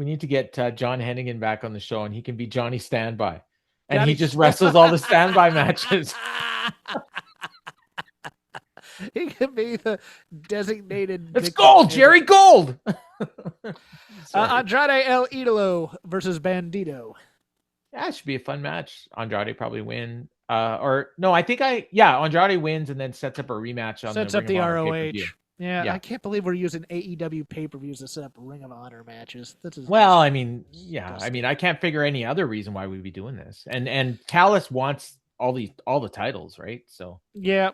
need to get John Hennigan back on the show, and he can be Johnny Standby. And Johnny he just wrestles all the standby matches. He could be the designated. It's Gold, Jerry Gold. Andrade El Idolo versus Bandito. That should be a fun match. Andrade probably win. Andrade wins and then sets up a rematch on Sets the up the Ring of Honor ROH. pay-per-view. Yeah, I can't believe we're using AEW pay-per-views to set up Ring of Honor matches. I can't figure any other reason why we'd be doing this. And Callis wants all the titles, right? So yeah.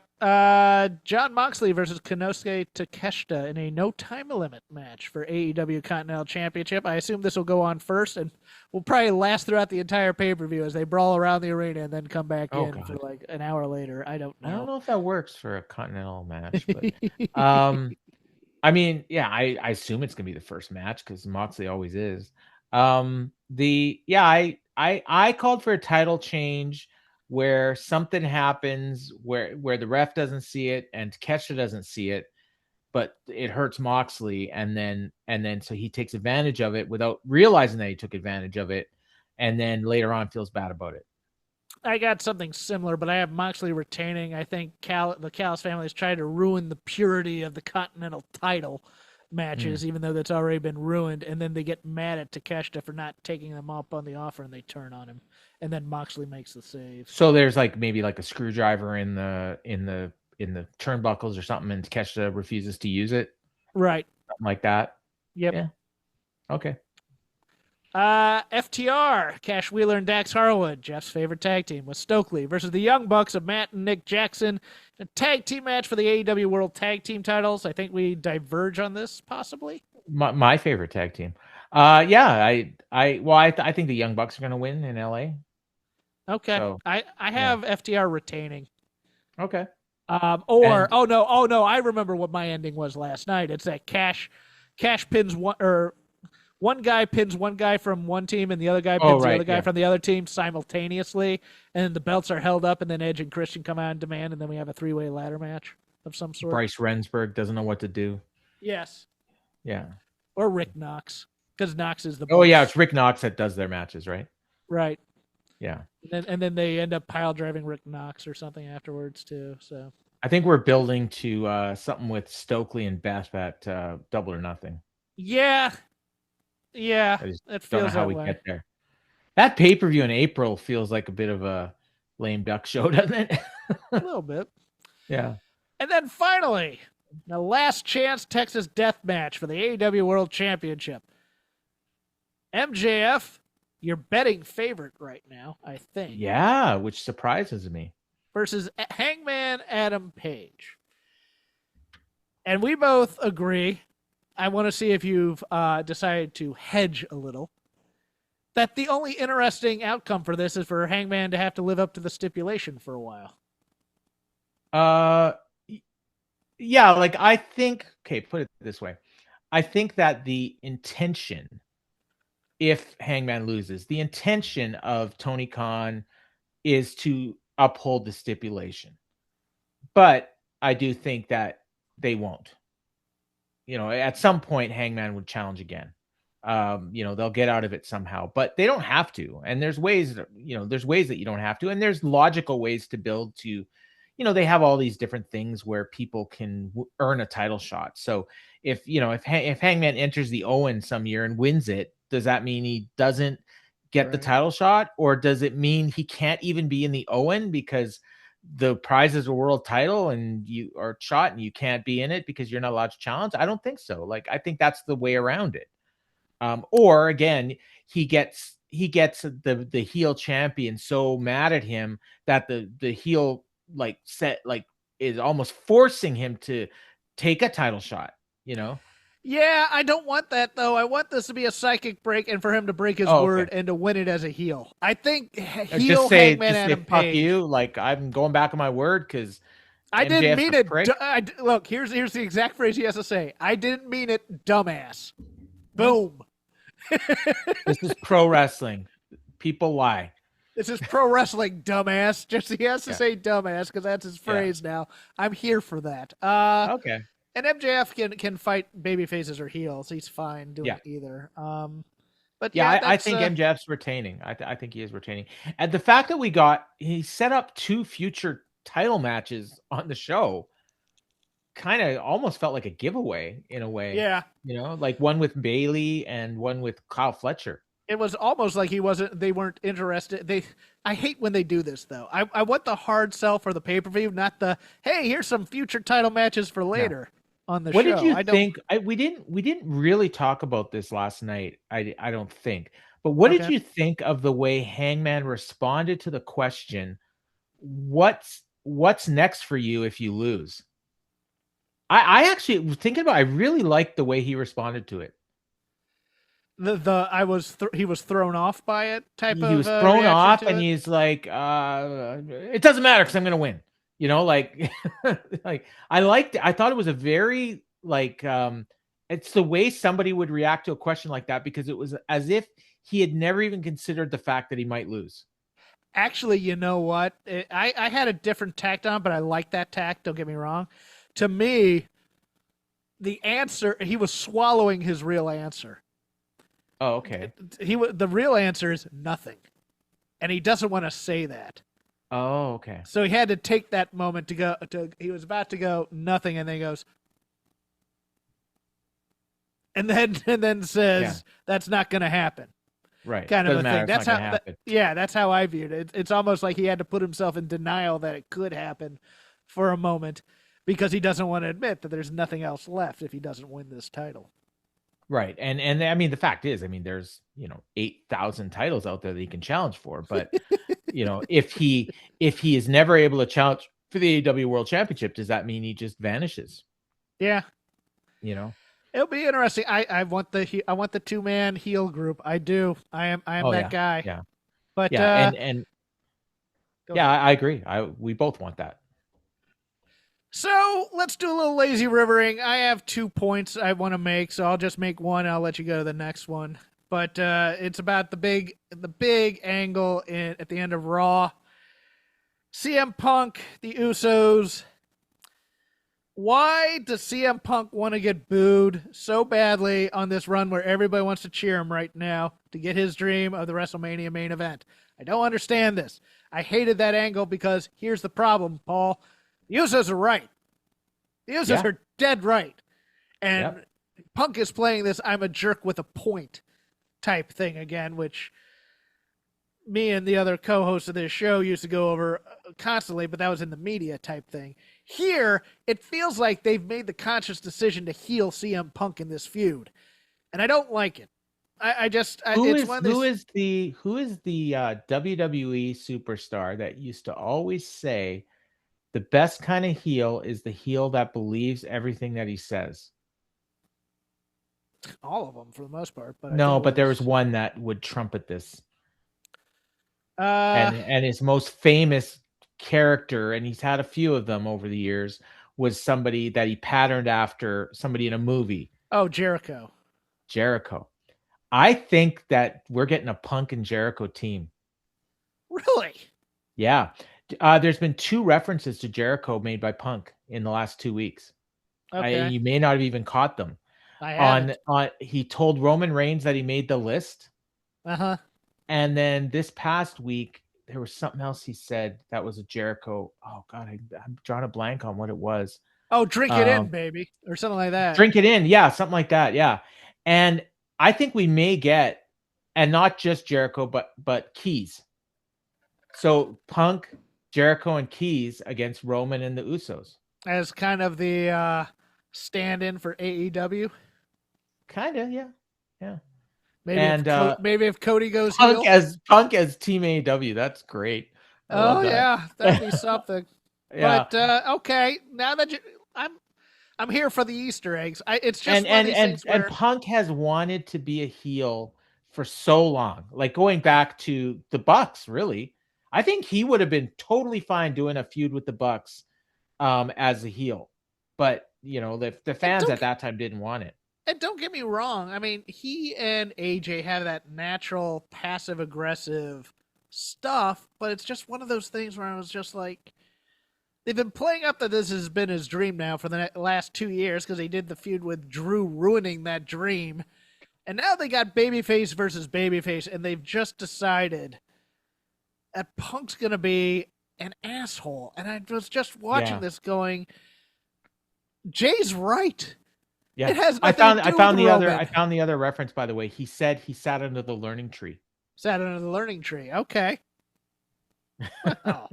Jon Moxley versus Konosuke Takeshita in a no time limit match for AEW Continental Championship. I assume this will go on first and will probably last throughout the entire pay-per-view as they brawl around the arena and then come back for like an hour later. I don't know. I don't know if that works for a Continental match, but I assume it's gonna be the first match because Moxley always is. I called for a title change where something happens where the ref doesn't see it and Takeshita doesn't see it, but it hurts Moxley, and then so he takes advantage of it without realizing that he took advantage of it, and then later on feels bad about it. I got something similar, but I have Moxley retaining. I think the Callis family has tried to ruin the purity of the Continental title matches, even though that's already been ruined, and then they get mad at Takeshita for not taking them up on the offer, and they turn on him, and then Moxley makes the save. So there's maybe a screwdriver in the turnbuckles or something, and Takeshita refuses to use it, right? Something like that. Yep. Yeah. Okay. FTR, Cash Wheeler and Dax Harwood, Jeff's favorite tag team, with Stokely versus the Young Bucks of Matt and Nick Jackson. A tag team match for the AEW World Tag Team titles. I think we diverge on this, possibly. My favorite tag team. I think the Young Bucks are going to win in LA. Okay. So, I have FTR retaining. Okay. I remember what my ending was last night. It's that Cash pins one guy pins one guy from one team and the other guy pins the other guy from the other team simultaneously, and the belts are held up, and then Edge and Christian come out and demand, and then we have a 3-way ladder match of some sort. Bryce Rensburg doesn't know what to do. Yes. Yeah. Or Rick Knox, because Knox is the boss. Oh yeah, it's Rick Knox that does their matches, right? Right. Yeah. And then they end up pile driving Rick Knox or something afterwards too. So I think we're building to something with Stokely and Beth at Double or Nothing. Yeah. Yeah, it feels don't know how we get there. That pay-per-view in April feels like a bit of a lame duck show, doesn't it? A little bit. Yeah. And then finally, the last chance Texas death match for the AEW World Championship. MJF, your betting favorite right now, I think. Yeah, which surprises me. Versus Hangman Adam Page. And we both agree, I want to see if you've decided to hedge a little, that the only interesting outcome for this is for Hangman to have to live up to the stipulation for a while. Yeah, I think, put it this way. I think that the intention, if Hangman loses, the intention of Tony Khan is to uphold the stipulation. But I do think that they won't. At some point, Hangman would challenge again. They'll get out of it somehow, but they don't have to. And there's ways that you don't have to. And there's logical ways to build to, they have all these different things where people can earn a title shot. So if Hangman enters the Owen some year and wins it, does that mean he doesn't get the title shot? Or does it mean he can't even be in the Owen because the prize is a world title and you are shot and you can't be in it because you're not allowed to challenge? I don't think so. I think that's the way around it. Or again, he gets the heel champion so mad at him that the heel is almost forcing him to take a title shot, Yeah, I don't want that though. I want this to be a psychic break and for him to break his Oh, word okay. and to win it as a heel. I think Or heel Hangman Adam fuck Page. you. Like I'm going back on my word because I didn't MJF's mean a it. prick. Look, here's the exact phrase he has to say. I didn't mean it, dumbass. Well, Boom. this is pro wrestling. People lie. This is pro wrestling, dumbass. Just he has to Yeah. say dumbass because that's his Yeah. phrase now. I'm here for that. Okay. And MJF can fight baby faces or heels. He's fine doing Yeah. either. But Yeah, yeah, I think MJF's retaining. I think he is retaining. And the fact that he set up 2 future title matches on the show kind of almost felt like a giveaway in a way. Yeah. Like one with Bailey and one with Kyle Fletcher. It was almost like they weren't interested. I hate when they do this though. I want the hard sell for the pay-per-view, not the, hey, here's some future title matches for later on the show. What did you think? We didn't really talk about this last night. I don't think. But what did you think of the way Hangman responded to the question, what's next for you if you lose? I actually thinking about I really liked the way he responded to it. He was thrown off by it type of he was thrown off and it. he's like it doesn't matter because I'm gonna win, like like I thought it was a very like it's the way somebody would react to a question like that, because it was as if he had never even considered the fact that he might lose. Actually, you know what, I had a different tact on, but I like that tact, don't get me wrong. To me, the answer, he was swallowing his real answer. Oh, okay. The real answer is nothing, and he doesn't want to say that. Oh, okay. So he had to take that moment to go. He was about to go nothing, and then he goes, and then says, "That's not going to happen." Right. Kind of a thing. That's how. That's how I viewed it. It's almost like he had to put himself in denial that it could happen for a moment, because he doesn't want to admit that there's nothing else left if he doesn't win this title. Right. And I mean, the fact is, there's, 8,000 titles out there that he can challenge for, but if he is never able to challenge for the AEW World Championship, does that mean he just vanishes? Yeah. It'll be interesting. I want the 2-man heel group. I do. I am that guy. Yeah. But and I agree. We both want that. So let's do a little lazy rivering. I have 2 points I want to make, so I'll just make one. I'll let you go to the next one. But it's about the big angle at the end of Raw. CM Punk, the Usos. Why does CM Punk want to get booed so badly on this run where everybody wants to cheer him right now to get his dream of the WrestleMania main event? I don't understand this. I hated that angle because here's the problem, Paul. The Usos are right. The Usos are dead right. And Punk is playing this I'm a jerk with a point type thing again, which me and the other co-hosts of this show used to go over constantly, but that was in the media type thing. Here, it feels like they've made the conscious decision to heel CM Punk in this feud. And I don't like it. Who is the WWE superstar that used to always say the best kind of heel is the heel that believes everything that he says? All of them, for the most part. But there was one that would trumpet this. And his most famous character, and he's had a few of them over the years, was somebody that he patterned after somebody in a movie. Oh, Jericho. I think that we're getting a Punk and Jericho team. Really? Yeah. There's been 2 references to Jericho made by Punk in the last 2 weeks. Okay. You may not have even caught them. I haven't. He told Roman Reigns that he made the list. Uh-huh. And then this past week, there was something else he said that was a Jericho. Oh, God, I'm drawing a blank on what it was. Oh, drink it in, baby, or something like that. Drink it in. Yeah, something like that. Yeah. And I think we may get, and not just Jericho, but Keys. So Punk, Jericho, and Keys against Roman and the Usos. As kind of the stand-in for AEW? Kind of, yeah. Yeah. Maybe if Cody goes Punk as Team AEW, that's great. Oh yeah, that'd be something. Yeah. But okay, now that I'm here for the Easter eggs. It's just And one of and these and things and where Punk has wanted to be a heel for so long, like going back to the Bucks. Really, I think he would have been totally fine doing a feud with the Bucks as a heel, but the and fans at that time didn't want it. don't get me wrong. I mean, he and AJ have that natural passive aggressive stuff, but it's just one of those things where I was just like, they've been playing up that this has been his dream now for the last 2 years because he did the feud with Drew, ruining that dream. And now they got babyface versus babyface, and they've just decided that Punk's going to be an asshole. And I was just watching Yeah, this going, Jay's right. yeah. It has I nothing found to I do with found the other Roman. I found the other reference, by the way. He said he sat under the learning tree. Sat under the learning tree. Okay. Well,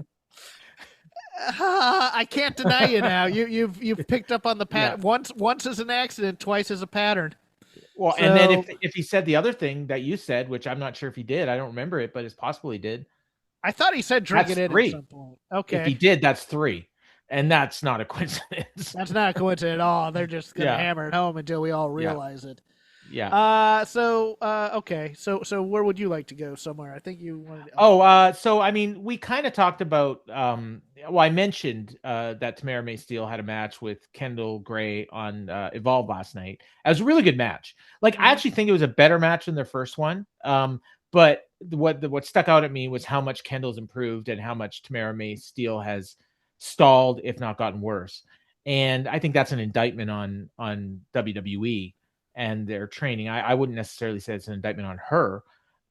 I can't deny you now. You've picked up on the Yeah. pattern. Once is an accident, twice is a pattern. Well, and then So if he said the other thing that you said, which I'm not sure if he did, I don't remember it, but it's possible he did. I thought he said drink That's it in at three. some point. If Okay. he did, that's three, and that's not a coincidence. That's not a coincidence at all. They're just gonna Yeah, hammer it home until we all yeah, realize it. yeah. Okay. So where would you like to go somewhere? I think you wanted. So I mean, we kind of talked about. Well, I mentioned that Tamara May Steele had a match with Kendall Gray on Evolve last night. It was a really good match. Like, I actually think it was a better match than their first one. But what stuck out at me was how much Kendall's improved and how much Tamara May Steele has stalled, if not gotten worse. And I think that's an indictment on WWE and their training. I wouldn't necessarily say it's an indictment on her,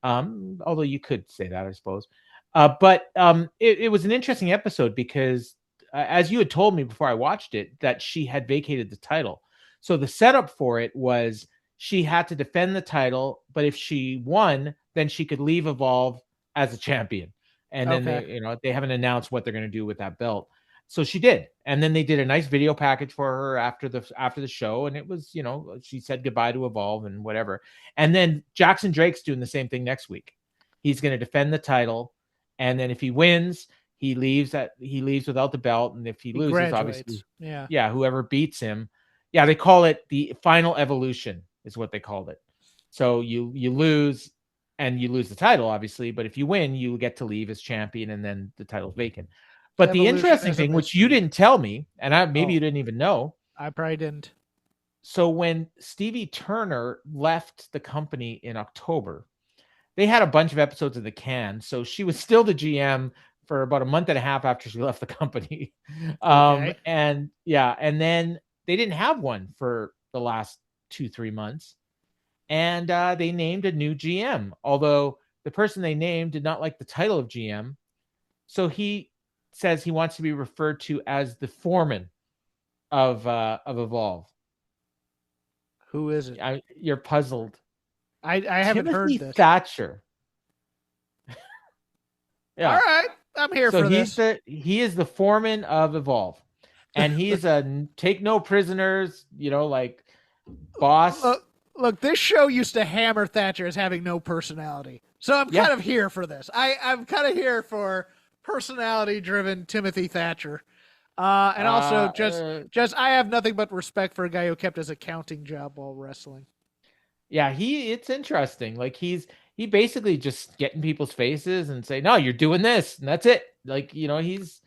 although you could say that, I suppose. But it was an interesting episode because, as you had told me before I watched it, that she had vacated the title. So the setup for it was she had to defend the title, but if she won, then she could leave Evolve as a champion. And then Okay. they haven't announced what they're going to do with that belt. So she did, and then they did a nice video package for her after the show, and it was, she said goodbye to Evolve and whatever. And then Jackson Drake's doing the same thing next week. He's going to defend the title, and then if he wins, he leaves without the belt, and if he loses, graduates. obviously, Yeah. yeah, whoever beats him, yeah, they call it the final evolution, is what they called it. So you lose, and you lose the title, obviously, but if you win, you get to leave as champion, and then the title's vacant. But the Evolution interesting is a thing, which you mystery. didn't tell me, and maybe Oh. you didn't even know, I probably didn't. so when Stevie Turner left the company in October, they had a bunch of episodes in the can. So she was still the GM for about a month and a half after she left the company. Okay. And then they didn't have one for the last 2-3 months. And they named a new GM, although the person they named did not like the title of GM. So he says he wants to be referred to as the foreman of Evolve. Who is it? You're puzzled. I haven't heard Timothy this. Thatcher. Yeah. All right. I'm here So for this. he is the foreman of Evolve, and he's a take no prisoners, like boss. Look, this show used to hammer Thatcher as having no personality. So I'm kind of here for this. I'm kind of here for personality-driven Timothy Thatcher. And also just I have nothing but respect for a guy who kept his accounting job while wrestling. Yeah, it's interesting. Like he basically just get in people's faces and say, "No, you're doing this," and that's it. Like, he's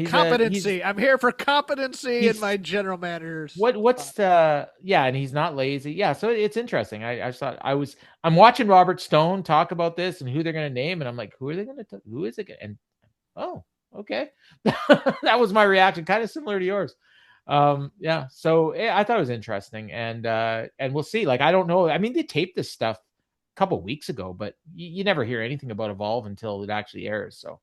competency. I'm here for competency in my general managers. And he's not lazy. Yeah, so it's interesting. I'm watching Robert Stone talk about this and who they're going to name, and I'm like, who are they going to? Who is it? And oh, okay, that was my reaction, kind of similar to yours. Yeah, so I thought it was interesting, and we'll see. Like, I don't know. I mean, they taped this stuff a couple weeks ago, but you never hear anything about Evolve until it actually airs. So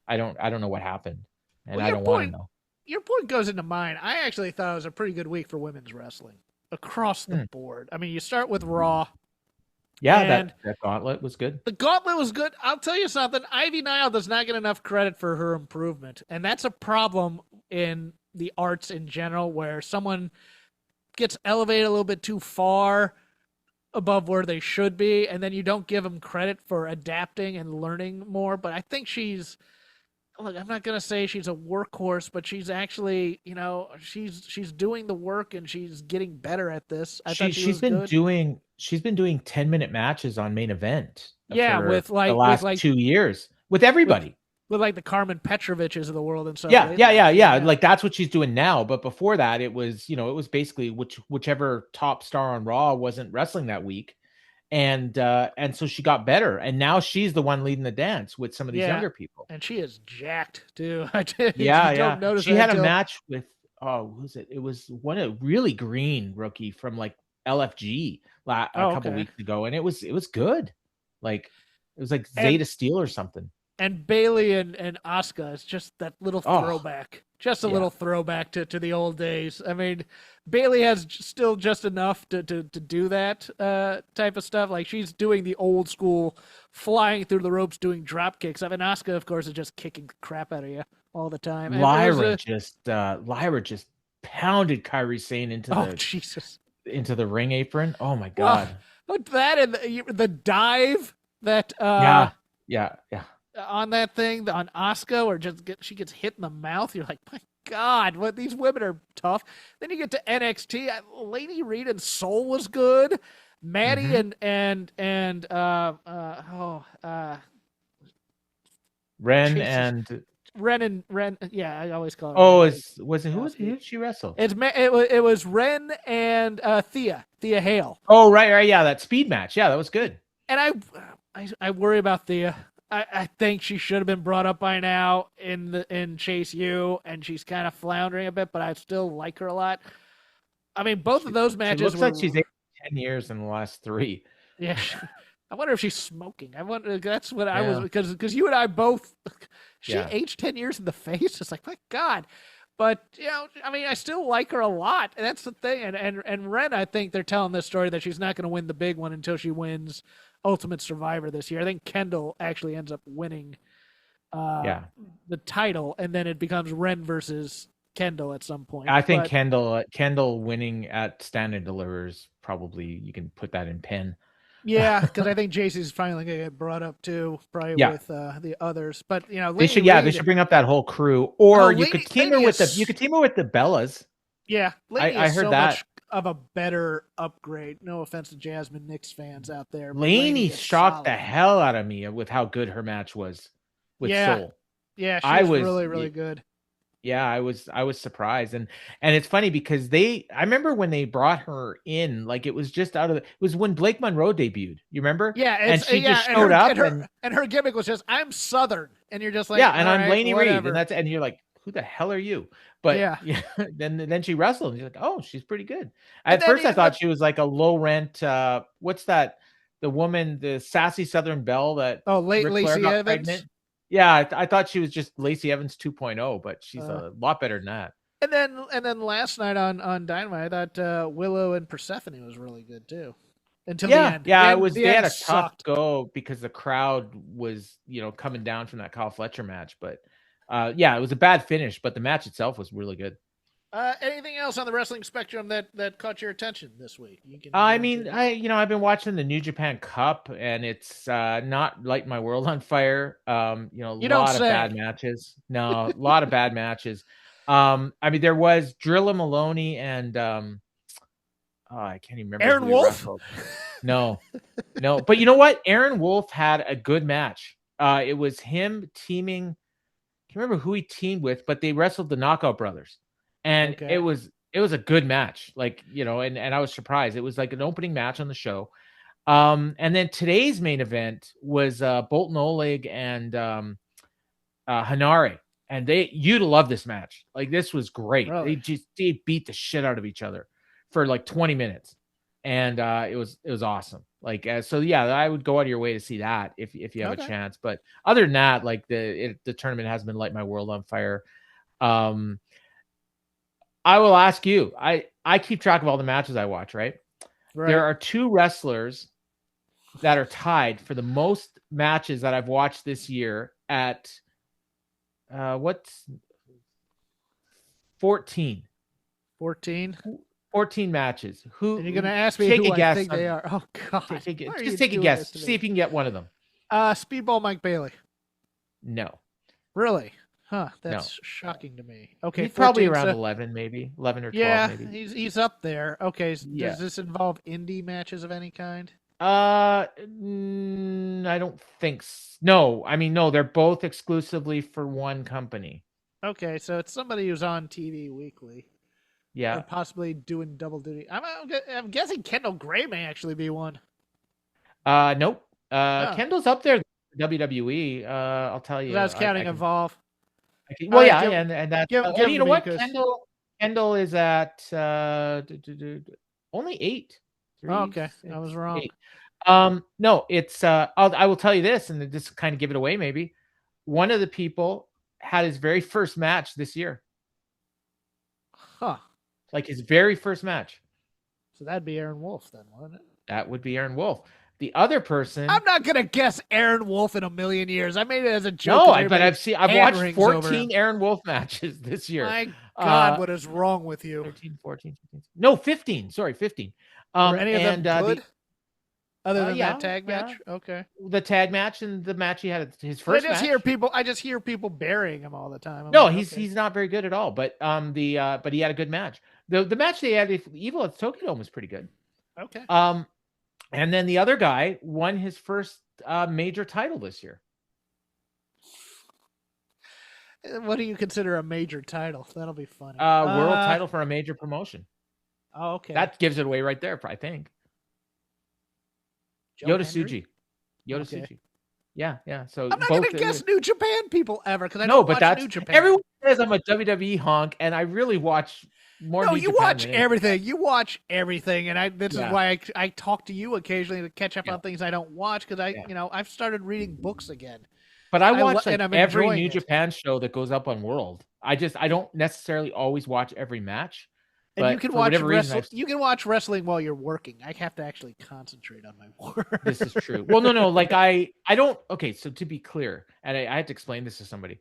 I don't know what happened, and I don't want to know. Your point goes into mine. I actually thought it was a pretty good week for women's wrestling across the board. I mean, you start with Raw. Yeah, that gauntlet was good. The gauntlet was good. I'll tell you something. Ivy Nile does not get enough credit for her improvement, and that's a problem in the arts in general, where someone gets elevated a little bit too far above where they should be, and then you don't give them credit for adapting and learning more. But I think she's look, I'm not gonna say she's a workhorse, but she's actually, she's doing the work and she's getting better at this. I thought she was good. She's been doing 10-minute matches on Main Event Yeah, for with the like last 2 years with everybody. with like the Carmen Petroviches of the world and stuff. Yeah. Like that's what she's doing now. But before that, it was basically whichever top star on Raw wasn't wrestling that week, and so she got better, and now she's the one leading the dance with some of these younger people. And she is jacked too. I did. Yeah, you don't notice she had a match with who was it? It was a really green rookie from like LFG a couple weeks ago, and it was good. Like it was like Zeta Steel or something. And Bailey and Asuka is just that little throwback. Just a little throwback to the old days. I mean, Bailey has still just enough to do that type of stuff. Like she's doing the old school flying through the ropes doing drop kicks. I mean, Asuka, of course, is just kicking the crap out of you all the time. And Lyra just pounded Kairi Sane into Jesus. into the ring apron. Oh my god. But that and the dive that yeah. On that thing on Asuka, or she gets hit in the mouth. You're like, my God, what these women are tough. Then you get to NXT. Lady Reed and Soul was good. Maddie and Ren. Yeah, I always call her. Oh, who did she wrestle? It was Ren and Thea Hale. Oh, right, yeah, that speed match. Yeah, that was good. And I worry about Thea. I think she should have been brought up by now in Chase U, and she's kind of floundering a bit, but I still like her a lot. I mean, both of those matches looks like she's aged 10 years in the last 3. Yeah. I wonder if she's smoking. I wonder. That's what I was, because you and I both. She aged 10 years in the face. It's like, my God. But I mean, I still like her a lot. And that's the thing. And Ren, I think they're telling this story that she's not going to win the big one until she wins Ultimate Survivor this year. I think Kendall actually ends up winning the title, and then it becomes Ren versus Kendall at some point. I think Kendall winning at Stand and Deliver is probably, you can put that in pen. Yeah, because I think JC's finally gonna get brought up too, probably with the others. But they should bring up that whole crew, or you could team her with the Bellas. Yeah, Lainey I heard that. Much of a better upgrade. No offense to Jasmine Nix fans out there. Lainey shocked the hell out of me with how good her match was with Soul. Yeah, she was really, really good. Yeah, I was surprised, and it's funny because I remember when they brought her in, like it was just it was when Blake Monroe debuted. You remember? Yeah, and she just showed up, and her gimmick was just, I'm Southern, and you're just like, and I'm Lainey Reed, and you're like, who the hell are you? But then she wrestled, and you're like, oh, she's pretty good. At first, I thought she was like a low rent. What's that? The woman, the sassy Southern belle that Lacey Evans. Pregnant. Yeah, I thought she was just Lacey Evans 2.0, but she's a lot better than that. And then last night on Dynamite, I thought Willow and Persephone was really good too. Until the end. Yeah, they had a tough go because the crowd was coming down from that Kyle Fletcher match, but it was a bad finish, but the match itself was really good. Anything else on the wrestling spectrum that caught your attention this week? I've been watching the New Japan Cup, and it's not lighting my world on fire. A lot of bad matches. No, a lot of bad matches. I mean, there was Drilla Maloney and I can't even remember. Aaron Wolf? No. But you know what? Aaron Wolf had a good match. It was him teaming. I can't remember who he teamed with, but they wrestled the Knockout Brothers. And it was a good match, and I was surprised. It was like an opening match on the show. And then today's main event was Bolton Oleg and Hanare. And you'd love this match. Like, this was great. Really? They beat the shit out of each other for like 20 minutes. And it was awesome. Like, I would go out of your way to see that if you have a chance. But other than that, like the tournament has been lighting my world on fire. I will ask you. I keep track of all the matches I watch, right? There are 2 wrestlers that are tied for the most matches that I've watched this year at what's 14. 14? 14 matches. Who? And you're going to ask me who I think they are. Oh, God. Just take a guess. See if you can get one of them. Speedball Mike Bailey. No. Really? Huh, No. that's shocking to me. Okay, He's probably 14, around so 11, maybe 11 or 12, yeah, maybe. he's up there. Okay, Yeah. does this involve indie matches of any kind? I don't think no. I mean, no, they're both exclusively for one company. Okay, so it's somebody who's on TV weekly, or Yeah. possibly doing double duty. I'm guessing Kendall Gray may actually be one. Nope. Oh, Kendall's up there, WWE. I'll tell 'cause you. I was counting Evolve. All Well, right, yeah, and that's give you them know to me what? because. Kendall is at only 8. Oh, 3, okay, I 6, was wrong. 8. No, it's I will tell you this, and just kind of give it away. Maybe one of the people had his very first match this year, Huh. like his very first match. So that'd be Aaron Wolf then, wouldn't it? That would be Aaron Wolf. The other person, I'm not gonna guess Aaron Wolf in a million years. I made it as a joke. no, But I've watched 14 Aaron Wolf matches this year. My God, what is wrong with you? 13, 14, 15. No, 15. Sorry, 15. Were any of them good? Other than that tag match? Yeah. Okay. The tag match and the match he had his first match. I just hear people burying him all the time. No, he's not very good at all. But but he had a good match. The match they had with Evil at Tokyo Dome was pretty good. Okay. And then the other guy won his first major title this year. What do you consider a major title? That'll be funny. World title for a major promotion. Oh, okay. That gives it away right there, I think. Yoda Tsuji. Tsuji. Yeah. So I'm not going to guess New Japan people ever because I don't watch New Japan. Everyone says I'm a WWE honk, and I really watch more. No, you watch everything. You watch everything, and this is why I talk to you occasionally to catch up on things I don't watch because I've started reading books again. But I watch every New Japan show that goes up on World. I don't necessarily always watch every match. And you can watch wrestling. You can watch wrestling while you're working. I have to actually concentrate on my work. This is true. Well, no. Like I don't. Okay, so to be clear, and I had to explain this to somebody.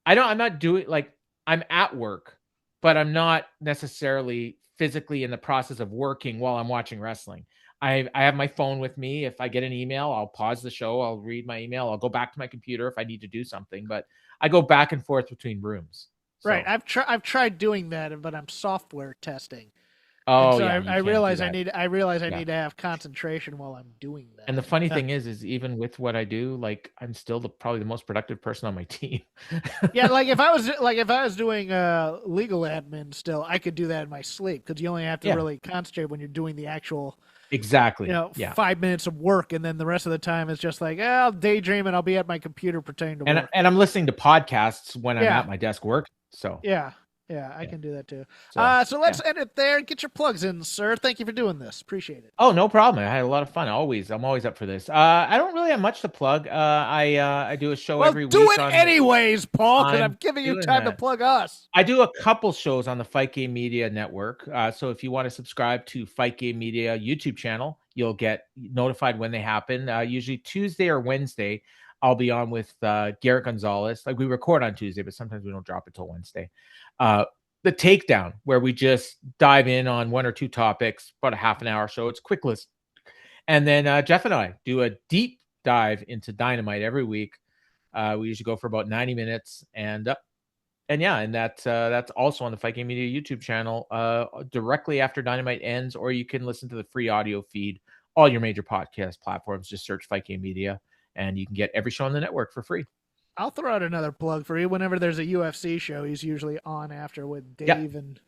I'm not doing like I'm at work, but I'm not necessarily physically in the process of working while I'm watching wrestling. I have my phone with me. If I get an email, I'll pause the show. I'll read my email. I'll go back to my computer if I need to do something. But I go back and forth between rooms. So. Right, I've tried doing that, but I'm software testing. Oh, so I realize I need to have concentration while I'm doing that. And the funny thing is even with what I do, like I'm still probably the most productive person on my team. Yeah, like if I was doing legal admin still, I could do that in my sleep because you only have to really concentrate when you're doing the actual. Exactly. 5 minutes of work, and then the rest of the time is just like, I'll daydream and I'll be at my computer pretending to work. And I'm listening to podcasts when I'm at my desk working. So I can do that too. So let's end it there. Get your plugs in, sir. Thank you for doing this. Appreciate it. Oh, no problem. I had a lot of fun. I'm always up for this. I don't really have much to plug. I do a show every week. Do it anyways, Paul, because I'm giving you time to plug us. I do a couple shows on the Fight Game Media Network. So if you want to subscribe to Fight Game Media YouTube channel, you'll get notified when they happen. Usually Tuesday or Wednesday. I'll be on with Garrett Gonzalez. Like we record on Tuesday, but sometimes we don't drop it till Wednesday. The Takedown, where we just dive in on one or two topics, about a half an hour show. It's quick list. And then Jeff and I do a deep dive into Dynamite every week. We usually go for about 90 minutes. And that's also on the Fight Game Media YouTube channel directly after Dynamite ends, or you can listen to the free audio feed, all your major podcast platforms. Just search Fight Game Media. And you can get every show on the network for free. I'll throw out another plug for you. Whenever there's a UFC show, he's usually on after with Dave and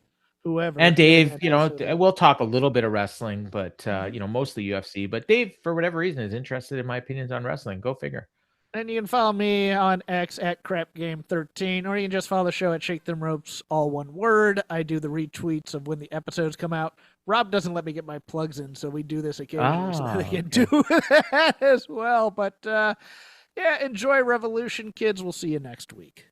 whoever. And Dave, we'll talk a little bit of wrestling, but mostly UFC. But Dave, for whatever reason, is interested in my opinions on wrestling. Go figure. And you can follow me on X at CrapGame13, or you can just follow the show at Shake Them Ropes, all one word. I do the retweets of when the episodes come out. Rob doesn't let me get my plugs in, so we do this occasionally so they can do that as well. But enjoy Revolution, kids. We'll see you next week.